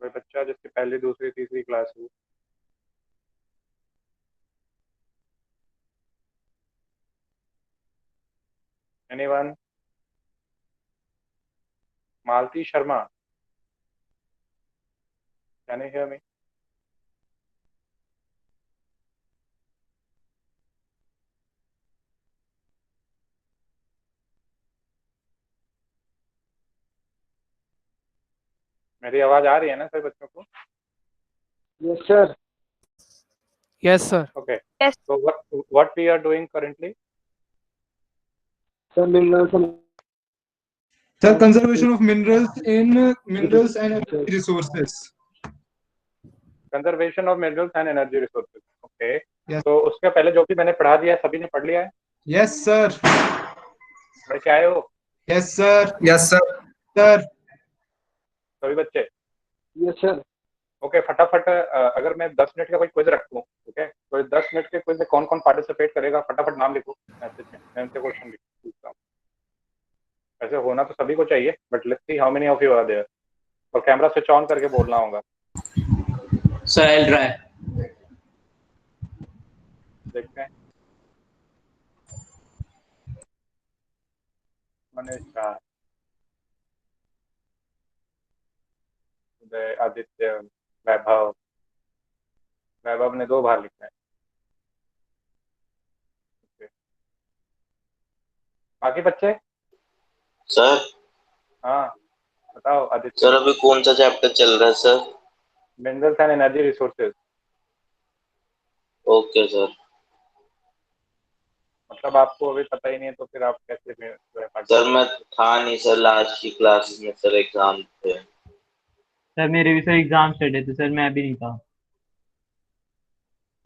कोई बच्चा जिसकी पहली दूसरी तीसरी क्लास हो। Anyone? Malti Sharma, can you hear me? मेरी आवाज आ रही है ना सभी बच्चों को? Yes, sir. Yes, sir. Okay. Yes. So what we are doing currently? Sir, minerals and Sir, conservation of minerals in minerals and energy resources. Conservation of minerals and energy resources. Okay. Yes. तो उसके पहले जो भी मैंने पढ़ा दिया है सभी ने पढ़ लिया है? Yes, sir. पढ़ के आए हो? Yes, sir. Yes, sir. Sir. सभी बच्चे? yes, sir. ओके, फटाफट अगर मैं 10 मिनट का कोई क्विज रखूं, ठीक है, तो 10 मिनट के क्विज में कौन कौन पार्टिसिपेट करेगा, फटाफट नाम लिखो मैसेज में, मैं उनसे क्वेश्चन पूछता हूँ। ऐसे होना तो सभी को चाहिए, but let's see how many of you are there. और कैमरा स्विच ऑन करके बोलना होगा। Sir, I'll try. देखते हैं। मनीष शाह, उदय, आदित्य, वैभव। वैभव ने 2 बार लिखा है। Okay. बाकी बच्चे? सर हाँ बताओ आदित्य। सर अभी कौन सा चैप्टर चल रहा है sir? Minerals and energy resources. Okay sir. मतलब आपको अभी पता ही नहीं है तो फिर आप कैसे सर मैं था नहीं सर लास्ट की क्लासेस में, सर एग्जाम थे। सर मेरे भी सर एग्जाम स्टडी थे सर, मैं भी नहीं था।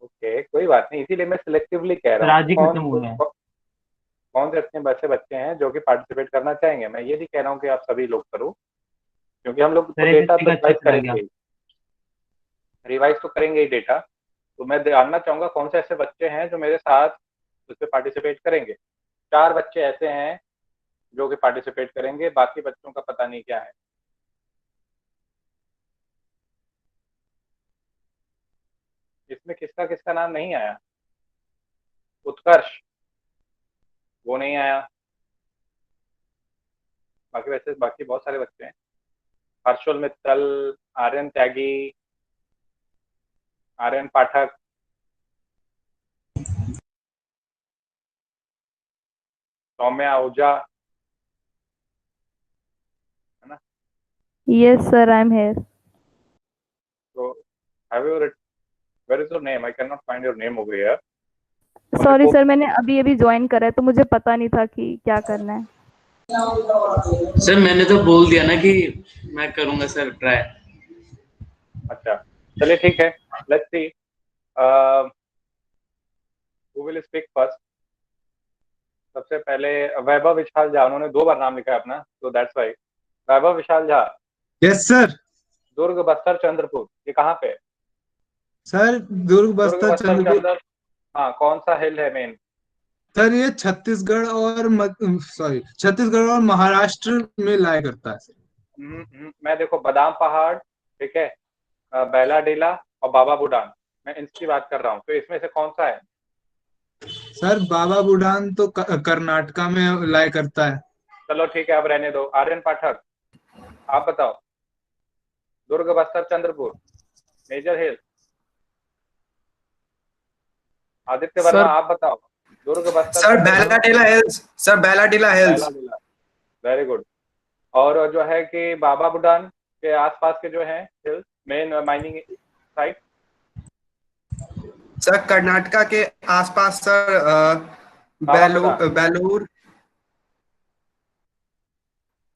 ओके, कोई बात नहीं, इसीलिए मैं सिलेक्टिवली कह सर रहा आज ही हूँ खत्म हुआ है। कौन से इतने बच्चे हैं जो कि पार्टिसिपेट करना चाहेंगे। मैं ये नहीं कह रहा हूँ कि आप सभी लोग करो, क्योंकि हम लोग तो सर डेटा SSC तो का अच्छा रिवाइज चला करेंगे गया। ही, रिवाइज तो करेंगे ही डेटा। तो मैं जानना चाहूंगा कौन से ऐसे बच्चे हैं जो मेरे साथ उस पर पार्टिसिपेट करेंगे। 4 बच्चे ऐसे हैं जो कि पार्टिसिपेट करेंगे, बाकी बच्चों का पता नहीं क्या है। इसमें किसका किसका नाम नहीं आया? उत्कर्ष, वो नहीं आया। बाकी वैसे बाकी बहुत सारे बच्चे हैं। हर्षुल मित्तल, आर्यन त्यागी, आर्यन पाठक, सौम्या आहूजा, है ना? Yes, sir, I'm here. So have you read, where is your name? I cannot find your name over here. Sorry sir, मैंने अभी अभी ज्वाइन करा है तो मुझे पता नहीं था कि क्या करना है। सर मैंने तो बोल दिया ना कि मैं करूंगा सर ट्राई। अच्छा चलिए ठीक है, let's see who will speak first. सबसे पहले वैभव विशाल झा, उन्होंने 2 बार नाम लिखा है अपना, तो that's why. Vaibhav Vishal Jha, Yes, sir. दुर्ग, बस्तर, चंद्रपुर, ये कहाँ पे है? सर दुर्ग दुर्ग, बस्तर बस्तर, चंद्रपुर। चंद्र, हाँ, कौन सा हिल है मेन? सर ये छत्तीसगढ़ और छत्तीसगढ़ और महाराष्ट्र में लाया करता है सर। मैं देखो बादाम पहाड़, ठीक है, बैला डेला और बाबा बुडान, मैं इनकी बात कर रहा हूँ। तो इसमें से कौन सा है? सर बाबा बुडान तो कर्नाटका में लाया करता है। चलो ठीक है, अब रहने दो। आर्यन पाठक, आप बताओ। Durg, Bastar, Chandrapur, major hill. आदित्य वर्मा, आप बताओ। Durg, Bastar, sir Bailadila hills. Sir Bailadila hills. Very good. और जो है कि बाबा बुडान के आसपास के जो है hills, main mining site. Sir Karnataka के आसपास sir Belur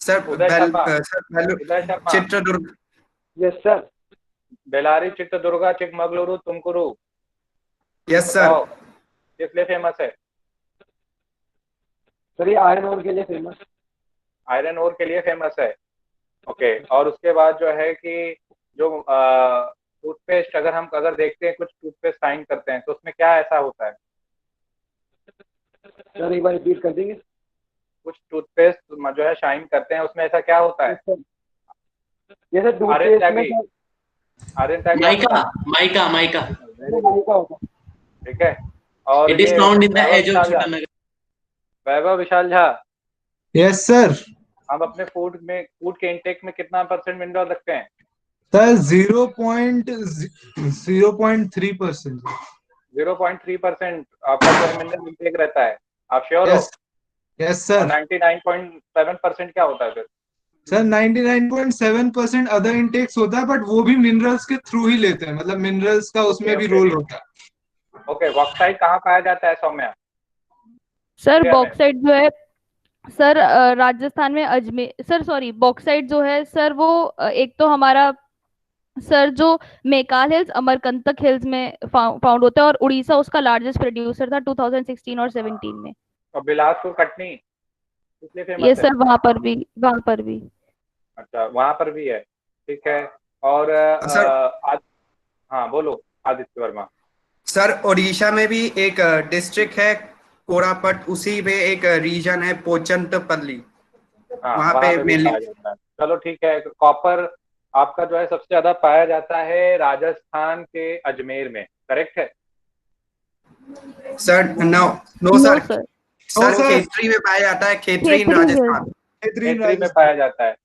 sir Uday Sharma, Belur Chitradurg. Yes, sir. Bellary, Chitradurga, Chikmagaluru, Tumakuru. Yes sir. बताओ किस लिए फेमस है? सर ये आयरन ओर के लिए फेमस। आयरन ओर के लिए फेमस है। ओके, और उसके बाद जो है कि जो टूथपेस्ट, अगर देखते हैं कुछ टूथपेस्ट साइन करते हैं तो उसमें क्या ऐसा होता है? सर एक बार रिपीट कर देंगे? कुछ टूथपेस्ट जो है शाइन करते हैं, उसमें ऐसा क्या होता है? ये सर आर्यन टूथपेस्ट में त्यागी, सर आर्यन त्यागी आप माइका बताओ। माइका माइका Very good, ठीक है। और इट इज ये found in the Vaibhav age of Vishal Jha, Chota Nagar. Vaibhav Vishal Jha, yes sir. हम अपने फूड के इनटेक में कितना % मिनरल रखते हैं? सर 0.03%। 0.3% आपका जो है मिनरल इनटेक रहता है, आप श्योर हो? यस यस और सर। 99.7% क्या होता है फिर? सर 99.7% अदर इंटेक्स होता है, बट वो भी मिनरल्स के थ्रू ही लेते हैं, मतलब मिनरल्स का उसमें भी रोल होता है। ओके, बॉक्साइट कहाँ पाया जाता है सौम्या? सर इंडिया में? बॉक्साइट जो है सर राजस्थान में अजमेर, सर सॉरी बॉक्साइट जो है सर वो एक तो हमारा सर जो मेकाल हिल्स अमरकंटक हिल्स में फाउंड होता है, और उड़ीसा उसका लार्जेस्ट प्रोड्यूसर था 2016 और 17 में। और बिलासपुर कटनी इसलिए ये फेमस है? सर वहां पर भी। अच्छा, वहां पर भी है, ठीक है। और सर हाँ बोलो आदित्य वर्मा। सर ओडिशा में भी एक डिस्ट्रिक्ट है कोरापट, उसी में एक रीजन है पोचंतपल्ली, हाँ, वहां वहां पे पे भी मेनली। पाया जाता है। चलो ठीक है, कॉपर आपका जो है सबसे ज्यादा पाया जाता है राजस्थान के अजमेर में, करेक्ट है? Sir no no no sir, sir, sir वो सर खेतरी में पाया जाता है, खेतरी इन खेतरी राजस्थान। हिल्स, बेहतरीन खेतरी में राजस्थान। पाया जाता है।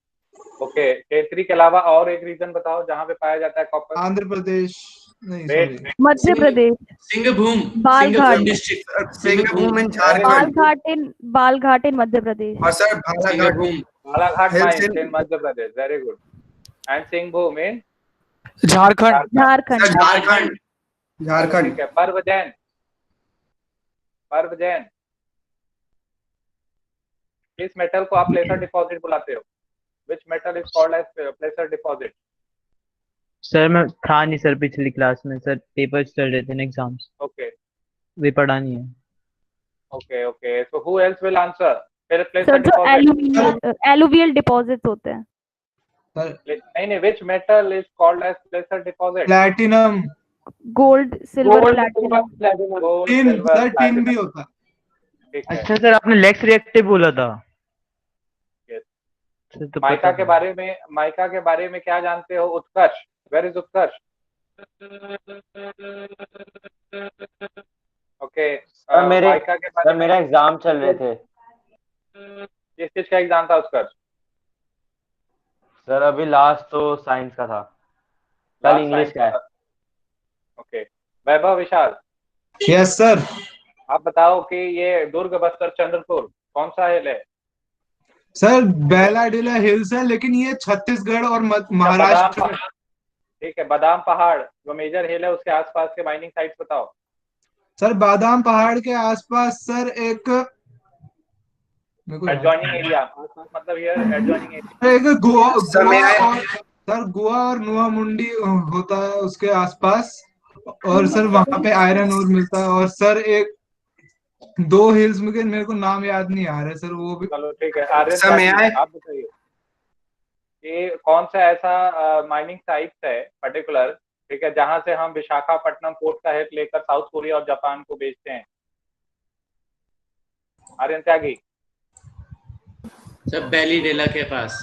ओके, खेतरी के अलावा और एक रीजन बताओ जहाँ पे पाया जाता है कॉपर। आंध्र प्रदेश, नहीं wait, sorry. Madhya Pradesh, Singhbhum Balaghat, district. Singhbhum इन झारखंड, बालघाट इन मध्य प्रदेश, और sir Balaghat Singhbhum Balaghat hills mines in in Madhya Pradesh, very good. And Singhbhum in Jharkhand. Sir Jharkhand, Jharkhand, चलो झारखंड। ठीक है। पर्व जैन, पर्व जैन, किस मेटल को आप प्लेसर डिपॉजिट बुलाते हो? Which metal is called as placer deposit? Sir मैं था नहीं सर पिछली क्लास में, सर पेपर्स चल रहे थे ना एग्जाम्स, ओके वे पढ़ा नहीं है। Okay okay, so who else will answer? Placer sir जो डिपॉजिट। एलुवियल डिपॉजिट्स होते हैं। सर नहीं नहीं, which metal is called as placer deposit? Platinum. Gold, silver, gold, platinum. Platinum. Gold, tin silver, sir, tin भी platinum, होता है। ठीक है। अच्छा सर आपने लेक्स रिएक्टिव बोला था। Yes. सर तो माइका पता के था। बारे में क्या जानते हो? Utkarsh, where is Utkarsh? Okay, sir mica के बारे में मेरा एग्जाम चल रहे थे। किस चीज का एग्जाम था उत्कर्ष? सर अभी लास्ट तो साइंस का था, कल Last इंग्लिश science का है। था। ओके, वैभव विशाल, यस सर। आप बताओ कि ये दुर्ग, बस्तर, चंद्रपुर कौन सा हिल है? सर बेलाडिला हिल्स है, लेकिन ये छत्तीसगढ़ और बादाम महाराष्ट्र में। ठीक है, बादाम पहाड़ जो मेजर हिल है उसके आसपास के माइनिंग साइट्स बताओ। सर बादाम पहाड़ के आसपास सर एक, मेरे को याद एडजॉइनिंग एरिया, मतलब हियर एडजॉइनिंग एरिया। नहीं। एक गोवा, समय आए। और सर गोवा और नुआ मुंडी होता है उसके आसपास, और सर वहां पे आयरन और मिलता है। और सर एक दो हिल्स में के मेरे को नाम याद नहीं आ रहा है सर, वो भी। चलो ठीक है, आर्यन समय त्यागी आए। आप बताइए कि कौन सा ऐसा माइनिंग साइट है पर्टिकुलर, ठीक है, जहां से हम विशाखापट्टनम पोर्ट का हेल्प लेकर साउथ कोरिया और जापान को बेचते हैं? आर्यन त्यागी। सर बैलीडेला के पास।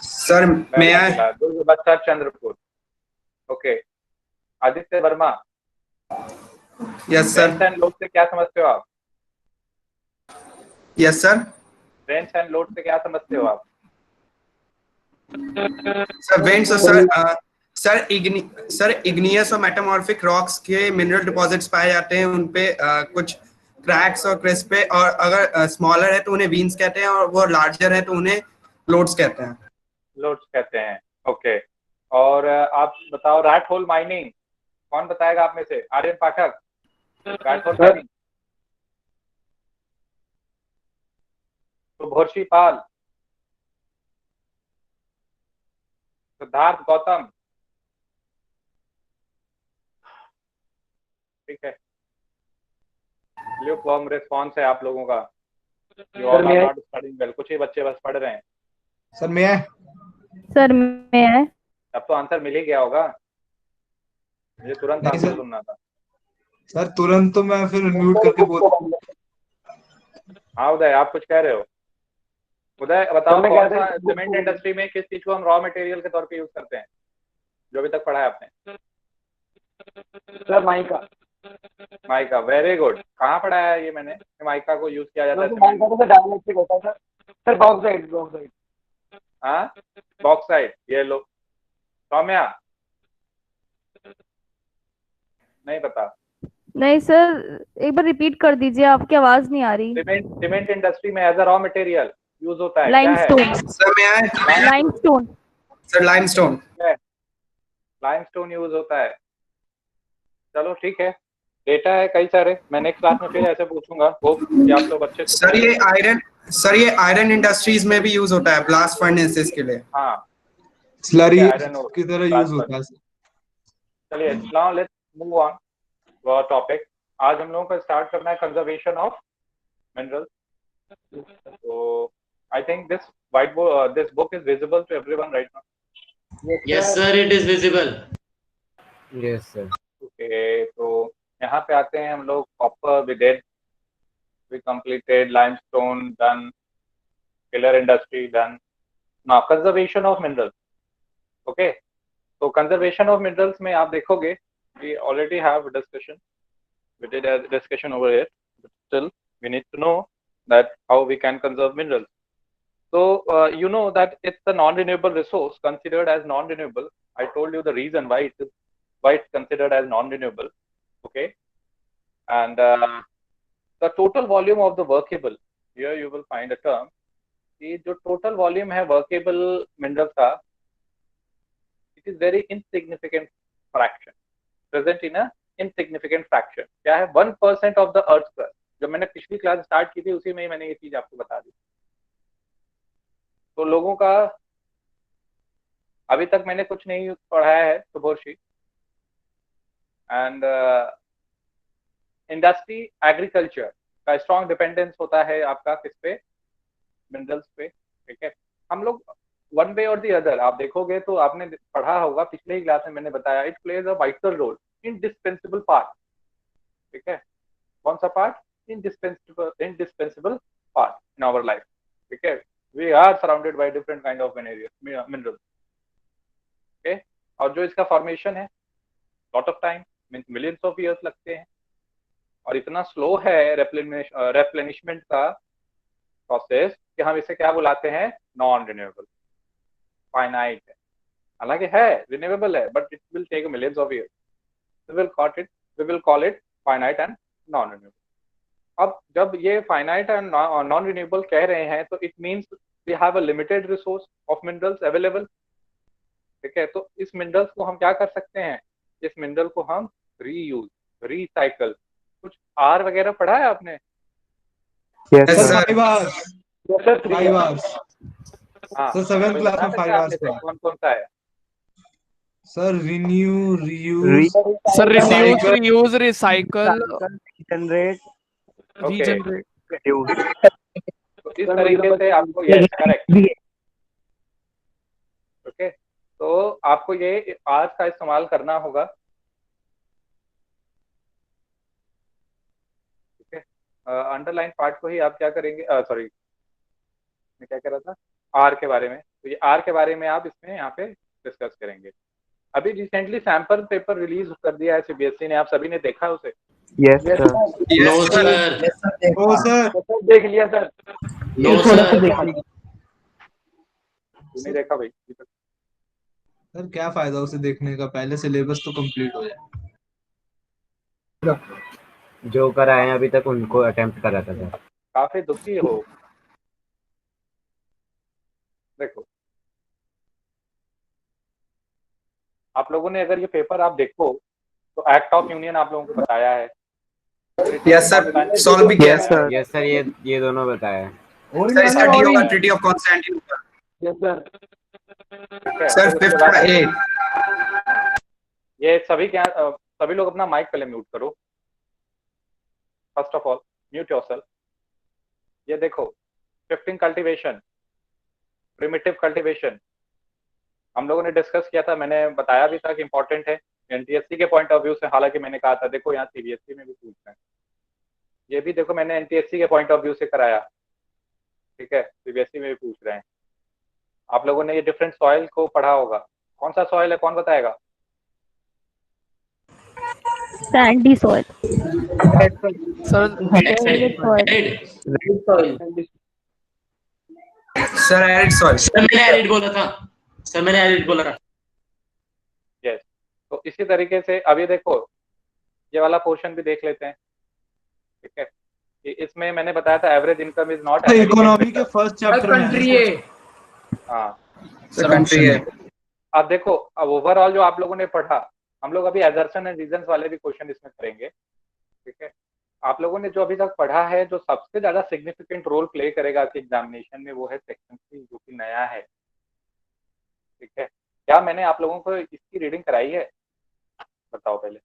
सर मैं आए। Durg, Bastar, Chandrapur. Okay, Aditya Verma, yes sir. Range and load से क्या समझते हो आप? Yes sir. Range and load से क्या समझते हो आप? सर वेंट्स और सर इग्नियस और मेटामॉर्फिक रॉक्स के मिनरल डिपॉजिट्स पाए जाते हैं, उनपे कुछ क्रैक्स और क्रिस्प पे, और अगर स्मॉलर है तो उन्हें वीन्स कहते हैं, और वो लार्जर है तो उन्हें लोड्स कहते हैं। लोड्स कहते हैं, ओके। और आप बताओ रैट होल माइनिंग कौन बताएगा आप में से? Aryan Pathak, rat hole mining. Subhorshi Pal, Siddharth Gautam, ठीक है। ल्यूकवार्म रिस्पॉन्स है आप लोगों का। You all are not studying well, कुछ ही बच्चे बस पढ़ रहे हैं। सर मैं सर मैं अब तो आंसर मिल ही गया होगा, मुझे तुरंत नहीं आंसर सर। सुनना था। सर तुरंत तो मैं फिर म्यूट करके बोल। हाँ उदय, आप कुछ कह रहे हो? उदय बताओ, कौन सा सीमेंट इंडस्ट्री में किस चीज को हम रॉ मटेरियल के तौर पे यूज करते हैं? जो अभी तक पढ़ा है आपने? Sir mica. Mica, very good. कहाँ पढ़ा है ये मैंने कि माइका को यूज किया जाता है सर सीमेंट? माइका तो डायलेक्ट्रिक होता है सर। Sir bauxite bauxite. हाँ, बॉक्साइट। ये लो सौम्या, नहीं पता? नहीं सर, एक बार रिपीट कर दीजिए, आपकी आवाज नहीं आ रही। सीमेंट इंडस्ट्री में as a raw material use होता है, क्या है? लाइमस्टोन। सर मैं आए limestone. Sir limestone. Limestone use होता है। चलो ठीक है, डेटा है कई सारे, मैं नेक्स्ट क्लास में फिर ऐसे पूछूंगा वो कि आप तो बच्चे सर ये आयरन इंडस्ट्रीज में भी यूज होता है ब्लास्ट फर्नेसेस के लिए। हाँ, स्लरी आयरन और की तरह यूज होता है। चलिए now let's move on to our topic. आज हम लोगों को स्टार्ट करना है कंजर्वेशन ऑफ मिनरल्स। तो I think this book is visible to everyone right now. Yes sir, it is visible. Yes sir. Okay, तो यहाँ पे आते हैं हम लोग। Copper we did, we completed limestone done, filler industry done. Now conservation of minerals. Okay, तो conservation of minerals में आप देखोगे we already have a discussion, we did a discussion over it, but still we need to know that how we can conserve minerals. So you know that it's a non-renewable resource, considered as non-renewable. I told you the reason why it's considered as non-renewable. Okay, and the total volume of the workable, here you will find a term, कि जो total volume है workable minerals का, it is very insignificant fraction, present in a insignificant fraction. क्या है? 1% of the earth's crust. जब मैंने पिछली class start की थी उसी में ही मैंने ये चीज आपको बता दी। तो लोगों का अभी तक मैंने कुछ नहीं पढ़ाया है सुबोर्शी। एंड इंडस्ट्री एग्रीकल्चर का स्ट्रॉन्ग डिपेंडेंस होता है आपका किस पे? मिनरल्स पे। ठीक है, हम लोग वन वे और दी अदर आप देखोगे तो आपने पढ़ा होगा, पिछले ही क्लास में मैंने बताया, it plays a vital role, indispensable part. ठीक है, कौन सा part? indispensable part in our life. ठीक है, we are surrounded by different kind of minerals. okay, और जो इसका फॉर्मेशन है lot of time means millions of years लगते हैं, और इतना स्लो है रेप्लेनिशमेंट का प्रोसेस कि हम इसे क्या बुलाते हैं? नॉन रिन्यूएबल, फाइनाइट है। हालांकि है रिन्यूएबल है, but it will take millions of years. we will call it finite and non renewable. अब जब ये finite and non renewable कह रहे हैं तो it means we have a limited resource of minerals available. ठीक है, तो इस मिनरल्स को हम क्या कर सकते हैं? इस मिनरल को हम रीयूज, रिसाइकल। कुछ आर वगैरह पढ़ा है आपने? Yes, sir. 5 hours. Yes, sir. 5 hours. हाँ, सर 7th क्लास में 5 hours था। था। कौन सा है? Sir renew, reuse, sir reduce, Recycle. Reuse, recycle, generate, regenerate. तो इस तरीके से आपको, यस करेक्ट। ओके, तो आपको ये आज का इस्तेमाल करना होगा। ठीक है, अंडरलाइन पार्ट को ही आप क्या करेंगे? सॉरी, मैं क्या कह रहा था? आर के बारे में। तो ये आर के बारे में आप इसमें यहाँ पे डिस्कस करेंगे। अभी रिसेंटली सैंपल पेपर रिलीज कर दिया है सीबीएसई ने, आप सभी ने देखा उसे? Yes sir. नो सर, ओ सर देख लिया सर। No sir. नहीं देखा भाई? सर क्या फायदा उसे देखने का, पहले सिलेबस तो कंप्लीट हो जाए। जो कराए हैं अभी तक उनको अटेम्प्ट करा था सर। काफी दुखी हो। देखो, आप लोगों ने अगर ये पेपर आप देखो तो एक्ट ऑफ यूनियन आप लोगों को बताया है। यस सर, सॉल्व भी किया सर। यस सर, ये दोनों बताया है। सर इसका डी होगा treaty of Constantinople. Yes sir. Sir 5th का 8। ये सभी लोग अपना माइक पहले म्यूट करो। First of all mute yourself. ये देखो, शिफ्टिंग कल्टीवेशन, प्रिमिटिव कल्टीवेशन हम लोगों ने डिस्कस किया था, मैंने बताया भी था कि इंपॉर्टेंट है एनटीएससी के पॉइंट ऑफ व्यू से। हालांकि मैंने कहा था देखो यहाँ सीबीएसई में भी पूछ रहे हैं, ये भी देखो मैंने एनटीएससी के पॉइंट ऑफ व्यू से कराया। ठीक है, सीबीएसई में भी पूछ रहे हैं। आप लोगों ने ये डिफरेंट सॉइल को पढ़ा होगा, कौन सा सॉइल है, कौन बताएगा? Sandy soil, sir sand soil, sir arid soil. Sir मैंने एरिड बोला था, सर मैंने एरिड बोला था। यस, तो इसी तरीके से अब ये देखो, ये वाला पोर्शन भी देख लेते हैं, ठीक है। इसमें मैंने बताया था average income is not economy के फर्स्ट चैप्टर में कंट्री है। हाँ, सर कंट्री है। अब देखो, अब ओवरऑल जो आप लोगों ने पढ़ा, हम लोग अभी एजर्शन एंड रीजंस वाले भी क्वेश्चन इसमें करेंगे, ठीक है। आप लोगों ने जो अभी तक पढ़ा है, जो सबसे ज्यादा सिग्निफिकेंट रोल प्ले करेगा आपके एग्जामिनेशन में, वो है सेक्शन 3, जो कि नया है, ठीक है। क्या मैंने आप लोगों को इसकी रीडिंग कराई है? बताओ पहले।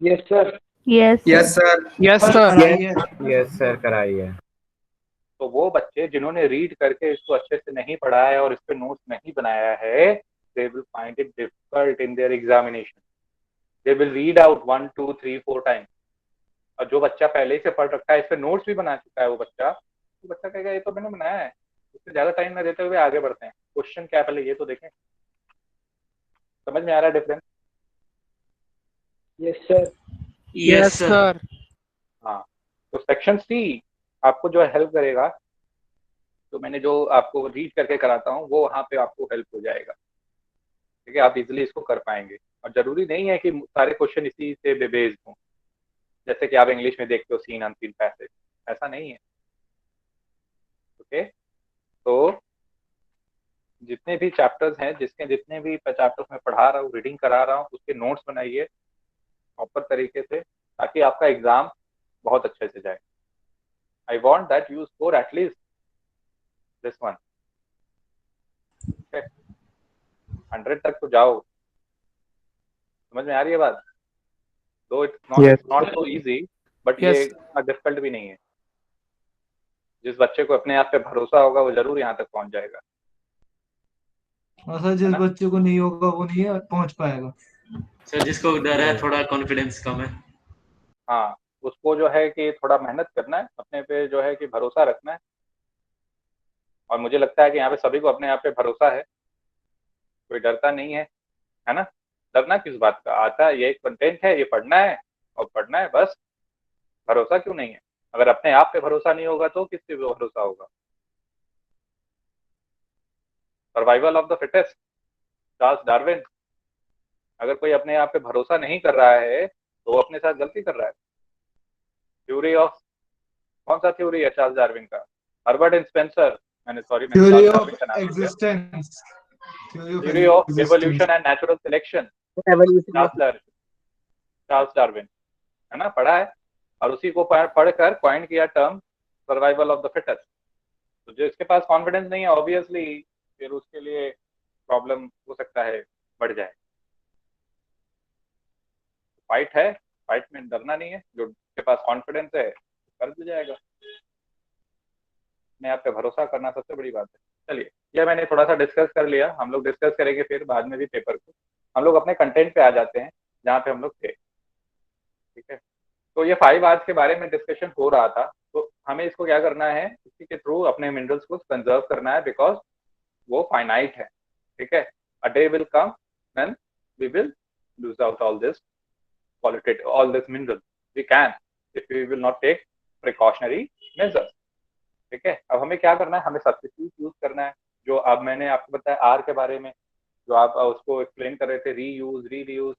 Yes sir. Yes yes sir. Yes sir, yes sir कराई है। तो वो बच्चे जिन्होंने रीड करके इसको अच्छे से नहीं पढ़ा है और इस पे नोट्स नहीं बनाया है, they will find it difficult in their examination. They will read out 1 2 3 4 time, और जो बच्चा पहले ही से पढ़ रखा है, इस पे नोट्स भी बना चुका है, वो बच्चा कहेगा ये तो मैंने बनाया है। उससे ज्यादा टाइम ना देते हुए आगे बढ़ते हैं। क्वेश्चन क्या है पहले ये तो देखें। समझ में आ रहा है difference? Yes sir. Yes sir. हाँ, तो सेक्शन सी आपको जो हेल्प करेगा, तो मैंने जो आपको रीड करके कराता हूँ वो वहाँ पे आपको हेल्प हो जाएगा, ठीक है। आप इजीली इसको कर पाएंगे, और जरूरी नहीं है कि सारे क्वेश्चन इसी से बेस्ड हों, जैसे कि आप इंग्लिश में देखते हो सीन अनसीन पैसेज, ऐसा नहीं है, ओके। तो जितने भी चैप्टर्स हैं, जितने भी चैप्टर्स में पढ़ा रहा हूँ, रीडिंग करा रहा हूँ, उसके नोट्स बनाइए प्रॉपर तरीके से, ताकि आपका एग्जाम बहुत अच्छे से जाए। I want that you score at least this one, 100 तक तो जाओ। समझ में आ रही है बात? दो it's not so easy, but ये डिफिकल्ट भी नहीं है। जिस बच्चे को अपने आप पे भरोसा होगा, वो जरूर यहाँ तक पहुंच जाएगा। और सर जिस बच्चे को नहीं होगा वो नहीं पहुंच पाएगा। सर जिसको डर है, थोड़ा कॉन्फिडेंस कम है, हाँ, उसको जो है कि थोड़ा मेहनत करना है, अपने पे जो है कि भरोसा रखना है। और मुझे लगता है कि यहाँ पे सभी को अपने आप पे भरोसा है, कोई डरता नहीं है ना? डरना किस बात का? आता है, ये कंटेंट है, ये पढ़ना है और पढ़ना है बस। भरोसा क्यों नहीं है? अगर अपने आप पे भरोसा नहीं होगा तो किस पे भरोसा होगा? Survival of the fittest, Charles Darwin. अगर कोई अपने आप पे भरोसा नहीं कर रहा है तो वो अपने साथ गलती कर रहा है। थ्योरी ऑफ, कौन सा थ्योरी है चार्ल्स डार्विन का? Herbert and Spencer, theory of existence, theory of evolution and natural selection, Charles Darwin, है ना? पढ़ा है, और उसी को पढ़कर कॉइन किया term survival of the fittest. तो जो इसके पास कॉन्फिडेंस नहीं है, ऑब्वियसली फिर उसके लिए प्रॉब्लम हो सकता है बढ़ जाए। फाइट है, फाइट में डरना नहीं है। जो के पास कॉन्फिडेंस है कर भी जाएगा। अपने आप पे भरोसा करना सबसे बड़ी बात है। चलिए, यह मैंने थोड़ा सा डिस्कस कर लिया, हम लोग डिस्कस करेंगे फिर बाद में भी पेपर को। हम लोग अपने कंटेंट पे आ जाते हैं जहाँ पे हम लोग थे, ठीक है। तो ये 5 आवर्स के बारे में डिस्कशन हो रहा था, तो हमें इसको क्या करना है, इसी के थ्रू अपने मिनरल्स को कंजर्व करना है, बिकॉज वो फाइनाइट है, ठीक है। A day will come when we will lose out all this qualitative, all this minerals we can, if we will not take precautionary measures, ठीक है। अब हमें क्या करना है, हमें सब्स्टिट्यूट यूज करना है। जो अब मैंने आपको बताया आर के बारे में, जो आप उसको एक्सप्लेन कर रहे थे, रीयूज, रीयूज,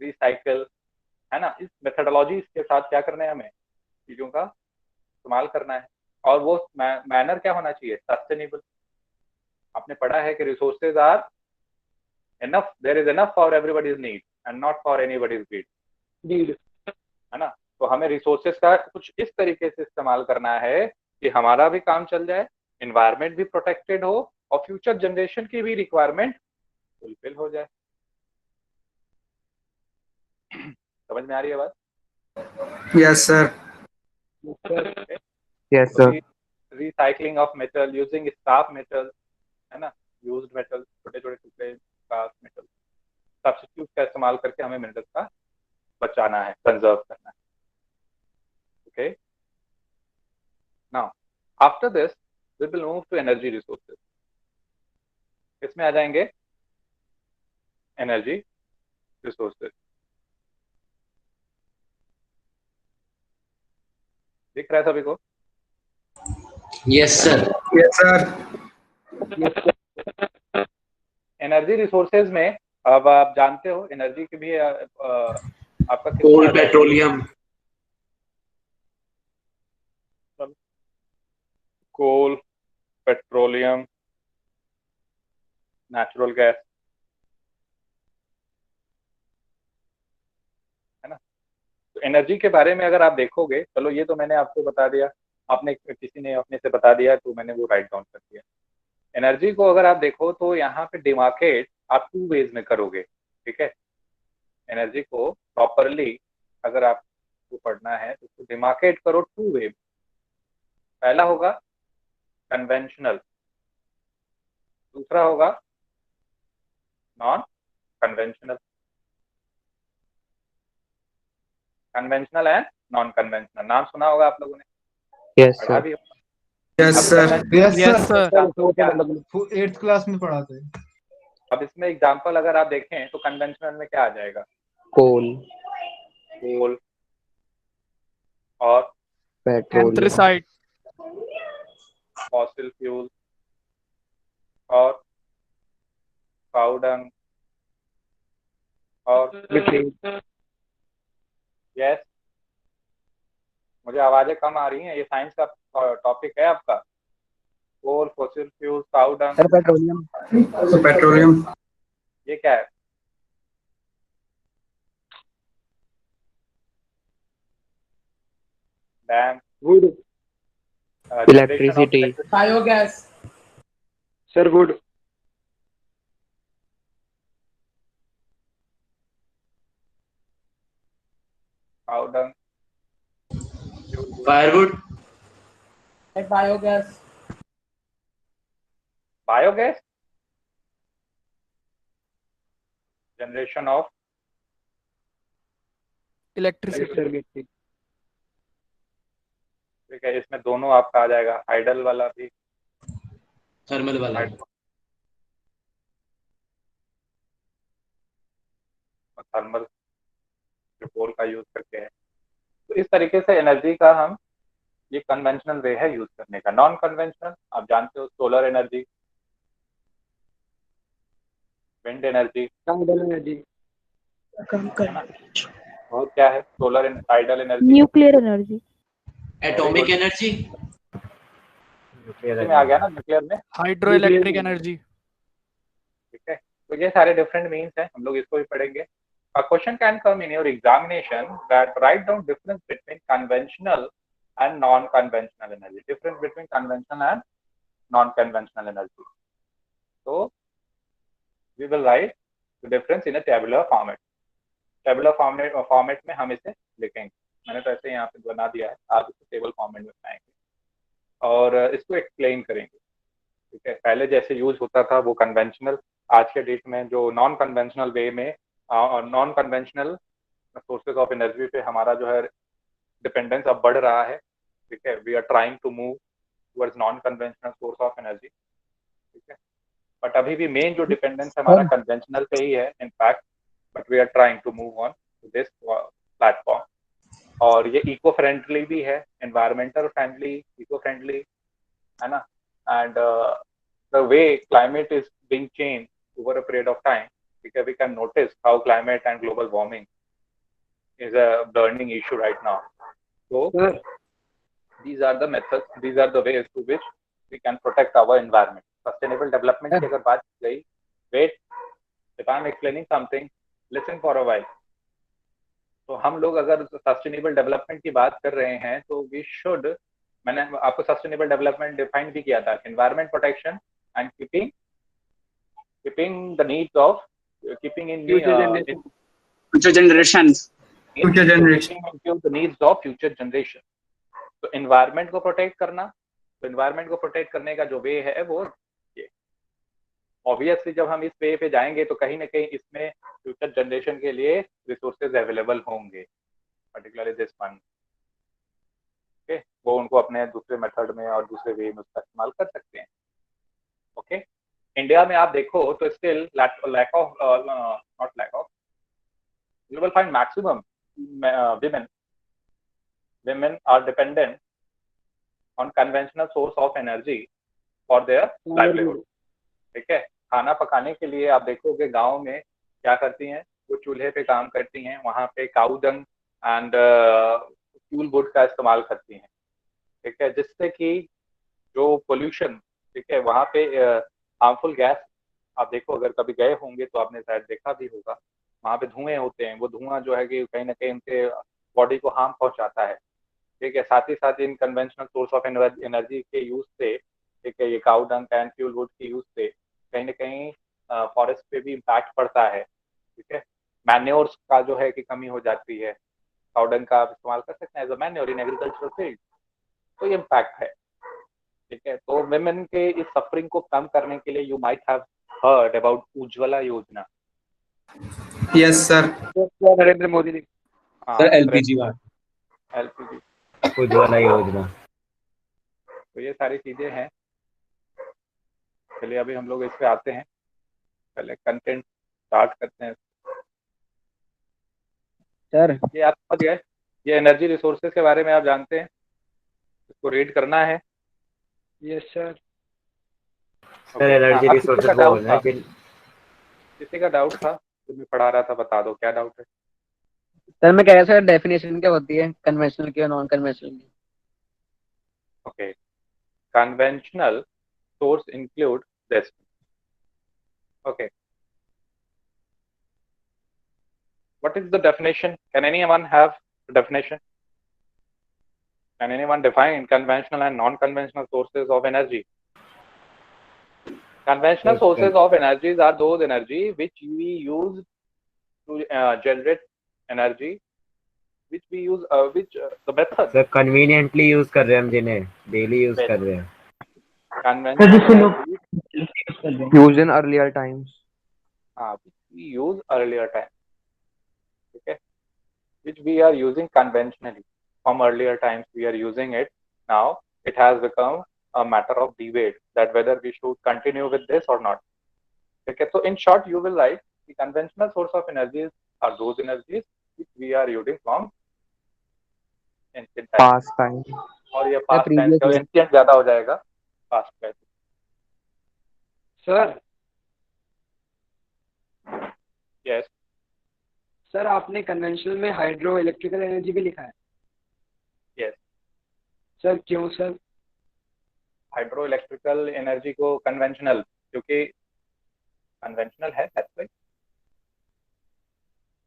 रिसाइकल, है ना। इस मेथडोलॉजी के साथ क्या करना है, हमें चीजों का इस्तेमाल करना है। और वो मैनर क्या होना चाहिए, सस्टेनेबल। आपने पढ़ा है कि resources are enough, there is enough for everybody's need and not for anybody's greed, है ना। तो हमें रिसोर्सेज का कुछ इस तरीके से इस्तेमाल करना है कि हमारा भी काम चल जाए, एनवायरनमेंट भी प्रोटेक्टेड हो, और फ्यूचर जनरेशन की भी रिक्वायरमेंट फुलफिल हो जाए। समझ में आ रही है बात? Yes sir. Yes sir. Recycling of metal, using scrap metal, है ना, यूज्ड मेटल, छोटे छोटे टुकड़े स्क्रैप मेटल, सब्स्टिट्यूट का इस्तेमाल करके हमें मिनरल्स का बचाना है, कंजर्व करना है, okay. Now after this we will move to energy resources. इसमें आ जाएंगे एनर्जी रिसोर्सेज। दिख रहा है सभी को? Yes sir. Yes sir. Energy resources में अब आप जानते हो एनर्जी की भी आपका किसमें कोल, आ जाएगा? पेट्रोलियम। कोल, पेट्रोलियम, नेचुरल गैस, है ना। तो एनर्जी के बारे में अगर आप देखोगे, चलो ये तो मैंने आपको बता दिया, आपने किसी ने अपने से बता दिया तो मैंने वो राइट डाउन कर दिया। एनर्जी को अगर आप देखो तो यहाँ पे डिमार्केट आप 2 वेज में करोगे, ठीक है। एनर्जी को प्रॉपरली अगर आपको पढ़ना है तो उसको डिमार्केट करो 2 वे। पहला होगा कन्वेंशनल, दूसरा होगा non conventional. Conventional and non conventional नाम सुना होगा आप लोगों ने, यस पढ़ा सर। भी होगा। यस अब sir. Yes Yes, sir, sir. Example क्या? 8th क्लास में पढ़ाते हैं। अब इसमें एग्जाम्पल अगर आप देखें तो कन्वेंशनल में क्या आ जाएगा? कोल, कोल और पेट्रोलियम, Anthracite. फॉसिल फ्यूल और पाउडर और यस। मुझे आवाजें कम आ रही हैं, ये साइंस का टॉपिक है आपका। Coal, fossil fuel, powder, petroleum, petroleum. ये क्या है? Dam, wood, electricity, Biogas. Sir wood, powder, firewood. Biogas. Biogas, generation of Electricity. ठीक है। इसमें दोनों आपका आ जाएगा, हाइडल वाला भी, थर्मल वाला। थर्मल जो कोल का यूज करके है। तो इस तरीके से एनर्जी का हम, ये कन्वेंशनल वे है यूज करने का। नॉन कन्वेंशनल आप जानते हो, solar energy, wind energy, energy, और क्या है? Solar tidal energy, nuclear energy, atomic energy. में आ गया ना, न्यूक्लियर में, Hydroelectric energy. ठीक है। तो ये सारे डिफरेंट मीन्स हैं, हम लोग इसको भी पढ़ेंगे। A question can come in your examination that write down difference between conventional and non-conventional energy. Difference between conventional and non-conventional energy. So we will write the difference in a tabular format. Tabular format में हम इसे लिखेंगे। मैंने तो ऐसे यहाँ पे बना दिया है, आप इसे टेबल फॉर्मेट में बनाएंगे और इसको एक्सप्लेन करेंगे, ठीक है। पहले जैसे यूज होता था वो कन्वेंशनल, आज के डेट में जो नॉन कन्वेंशनल वे में, non conventional sources of energy पे हमारा जो है डिपेंडेंस अब बढ़ रहा है, ठीक है। We are trying to move towards non conventional source of energy, ठीक है। बट अभी भी मेन जो डिपेंडेंस हमारा कन्वेंशनल पे ही है in fact, but we are trying to move on to this platform. और ये इको फ्रेंडली भी है, एनवायरमेंटल फ्रेंडली, इको फ्रेंडली, है ना। And the way climate is being change over a period of time, ठीक है, we can notice how climate and global warming is a burning issue right now. So these are the methods, these are the ways to which we can protect our environment. Sustainable development की अगर बात की गई, wait, if I am explaining something, listen for a while. तो हम लोग अगर sustainable development की बात कर रहे हैं तो वी शुड, मैंने आपको सस्टेनेबल डेवलपमेंट डिफाइन भी किया था, environment protection and keeping the needs of, keeping in future generations, future generation, the needs of future generation. तो एनवायरमेंट को प्रोटेक्ट करना, तो एनवायरमेंट को प्रोटेक्ट करने का जो वे है वो ये, ऑब्वियसली जब हम इस वे पे जाएंगे तो कहीं ना कहीं इसमें फ्यूचर जनरेशन के लिए रिसोर्सेज अवेलेबल होंगे, पर्टिकुलरली दिस वन, ओके। वो उनको अपने दूसरे मेथड में और दूसरे वे में उसका इस्तेमाल कर सकते हैं, ओके। इंडिया में आप देखो तो still lack of not lack of, you will find maximum women are dependent on conventional source of energy for their livelihood. ठीक है, खाना पकाने के लिए आप देखोगे गांव में क्या करती हैं, वो चूल्हे पे काम करती हैं, वहां पे काऊ डंग एंड फ्यूल वुड का इस्तेमाल करती हैं। ठीक है, जिससे कि जो पोल्यूशन, ठीक है, वहां पे हार्मफुल गैस, आप देखो अगर कभी गए होंगे तो आपने शायद देखा भी होगा, वहां पे धुएं होते हैं, वो धुआं जो है कि कहीं ना कहीं उनके बॉडी को हार्म पहुंचाता है। ठीक है, साथ ही साथ इन कन्वेंशनल सोर्स ऑफ एनर्जी के यूज से, ठीक है, ये काऊ डंग एंड फ्यूल वुड के यूज से कहीं ना कहीं फॉरेस्ट पे भी इम्पैक्ट पड़ता है। ठीक है, मैन्योर्स का जो है कि कमी हो जाती है, काऊ डंग का आप इस्तेमाल कर सकते हैं as a manure in agricultural field, तो ये इम्पैक्ट है। ठीक है, तो विमेन के इस सफरिंग को कम करने के लिए you might have heard about Ujjwala Yojana. Yes sir. Narendra Modi ने सर एलपीजी उज्ज्वला योजना। तो ये सारी चीजें हैं। चलिए अभी हम लोग इस पे आते हैं, पहले कंटेंट स्टार्ट करते हैं। सर ये आप समझ गए, ये एनर्जी रिसोर्सेज के बारे में आप जानते हैं, इसको रीड करना है। Yes sir. Sir energy resources वो बोल रहा है। किसी का डाउट था जो मैं पढ़ा रहा था, बता दो क्या डाउट है। सर मैं कह रहा सर डेफिनेशन क्या होती है कन्वेंशनल की और नॉन कन्वेंशनल की? Okay, conventional source include this. Okay, what is the definition? Can anyone have a definition? Can anyone define conventional and non-conventional sources of energy? Conventional sources of energies are those energy which we use to generate energy, which we use the method. Sir conveniently use कर रहे हैं हम, जिन्हें daily use कर रहे हैं। Conventional use in earlier times. which we use earlier time. Okay, which we are using conventionally from earlier times. We are using it now. It has become a matter of debate that whether we should continue with this or not. Okay, so in short, you will write the conventional source of energies are those energies which we are using from ancient times. Past time. और ये past tense का ancient ज्यादा हो जाएगा, past tense. Sir Yes. Sir आपने conventional में hydro electrical energy भी लिखा है? Yes. सर क्यों सर? हाइड्रो इलेक्ट्रिकल एनर्जी को कन्वेंशनल, क्योंकि कन्वेंशनल है, that's why.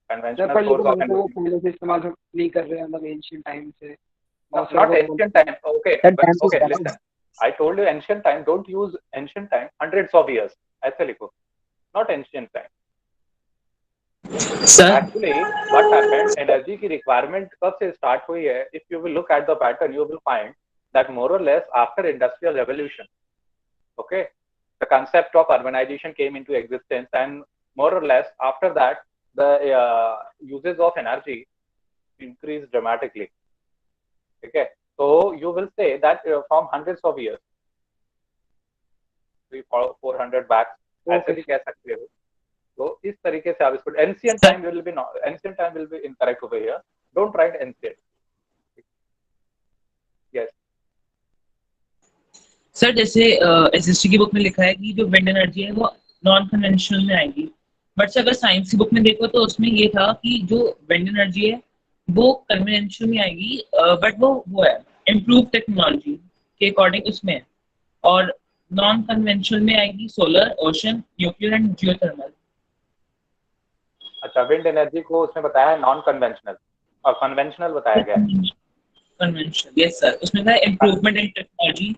Sir Conventional source of वो energy. पहले से इस्तेमाल नहीं कर रहे हैं, मतलब एंशिएंट टाइम से। Not ancient time. Okay, but okay, listen. I told you ancient time. Don't use ancient time. Hundreds of years. ऐसे लिखो. Not ancient time. Sir Actually, what happened? Energy की requirement कब से start हुई है? If you will look at the pattern, you will find that more or less after industrial revolution. Okay, the concept of urbanization came into existence, and more or less after that, the uses of energy increased dramatically. Okay, so you will say that from hundreds of years, 300-400 back, ऐसे भी कह सकते हो। तो इस तरीके से आप इसको ancient time will be not, ancient time will be incorrect over here. Don't write ancient. Yes. Sir जैसे एसएसटी की बुक में लिखा है कि जो विंड एनर्जी है वो नॉन कन्वेंशनल में आएगी, बट अगर साइंस की बुक में देखो तो उसमें ये था कि जो विंड एनर्जी है वो कन्वेंशनल में आएगी, बट वो है इम्प्रूव टेक्नोलॉजी के अकॉर्डिंग उसमें है, और नॉन कन्वेंशनल में आएगी solar, ocean, nuclear and geothermal. अच्छा, विंड एनर्जी को उसमें बताया है नॉन कन्वेंशनल और कन्वेंशनल बताया गया है। कन्वेंशनल, यस सर, उसमें था improvement in technology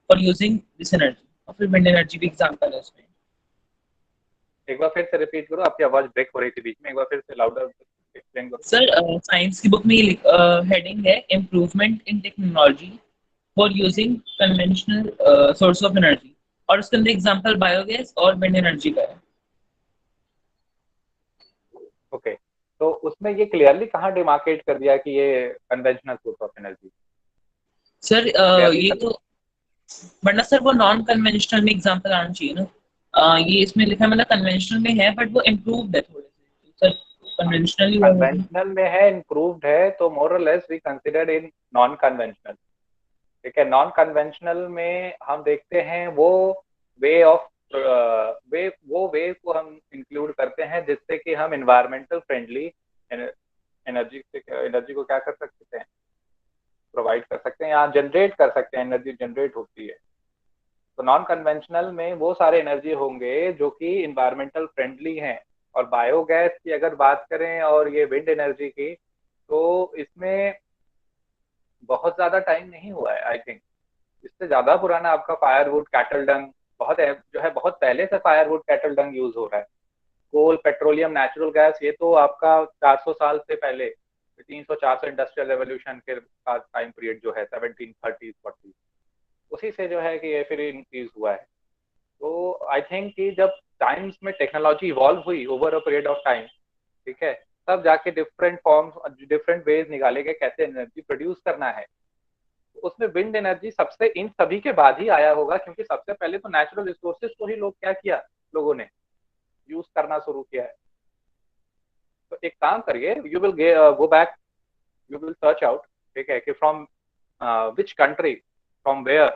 for using this energy, और फिर विंड एनर्जी भी एग्जांपल है उसमें। एक बार फिर से रिपीट करो, आपकी आवाज ब्रेक हो रही थी बीच में, एक बार फिर से लाउडर एक्सप्लेन करो। सर साइंस की बुक में ये हेडिंग है improvement in technology for using conventional source of energy, और उसके अंदर एग्जांपल बायोगैस और विंड एनर्जी का है। ओके, तो उसमें ये क्लियरली कहाँ डिमार्केट कर दिया कि ये conventional source of energy? Sir ये तो, वरना सर वो नॉन कन्वेंशनल में एग्जांपल आना चाहिए ना। ये इसमें लिखा है मतलब कन्वेंशनल में है बट वो इम्प्रूव्ड है थोड़े से सर, कन्वेंशनली कन्वेंशनल में है, इम्प्रूव्ड है, तो मोर और less we consider in non conventional. ठीक है, नॉन कन्वेंशनल में हम देखते हैं वो वे ऑफ वे को हम इंक्लूड करते हैं जिससे कि हम इन्वायरमेंटल फ्रेंडली एनर्जी को क्या कर सकते हैं, प्रोवाइड कर सकते हैं या जनरेट कर सकते हैं, एनर्जी जनरेट होती है। तो नॉन कन्वेंशनल में वो सारे एनर्जी होंगे जो कि इन्वायरमेंटल फ्रेंडली हैं। और बायोगैस की अगर बात करें और ये विंड एनर्जी की, तो इसमें बहुत ज्यादा टाइम नहीं हुआ है। आई थिंक इससे ज्यादा पुराना आपका फायरवुड, कैटल डंग बहुत है, जो है बहुत पहले से फायरवुड कैटल डंग यूज हो रहा है। कोल, पेट्रोलियम, नेचुरल गैस, ये तो आपका 400 साल से पहले, 300-400 इंडस्ट्रियल रेवोल्यूशन के टाइम पीरियड जो है 1730s 40s, उसी से जो है कि ये फिर इंक्रीज हुआ है। तो आई थिंक कि जब टाइम्स में टेक्नोलॉजी इवॉल्व हुई over a period of time, ठीक है, तब जाके डिफरेंट फॉर्म्स, डिफरेंट वेज निकाले गए कैसे एनर्जी प्रोड्यूस करना है। उसमें विंड एनर्जी सबसे इन सभी के बाद ही आया होगा, क्योंकि सबसे पहले तो नेचुरल रिसोर्सेज को ही लोग क्या किया, लोगों ने यूज करना शुरू किया है। तो एक काम करिए, you will go back, you will search out, ठीक है, कि from which country, from where,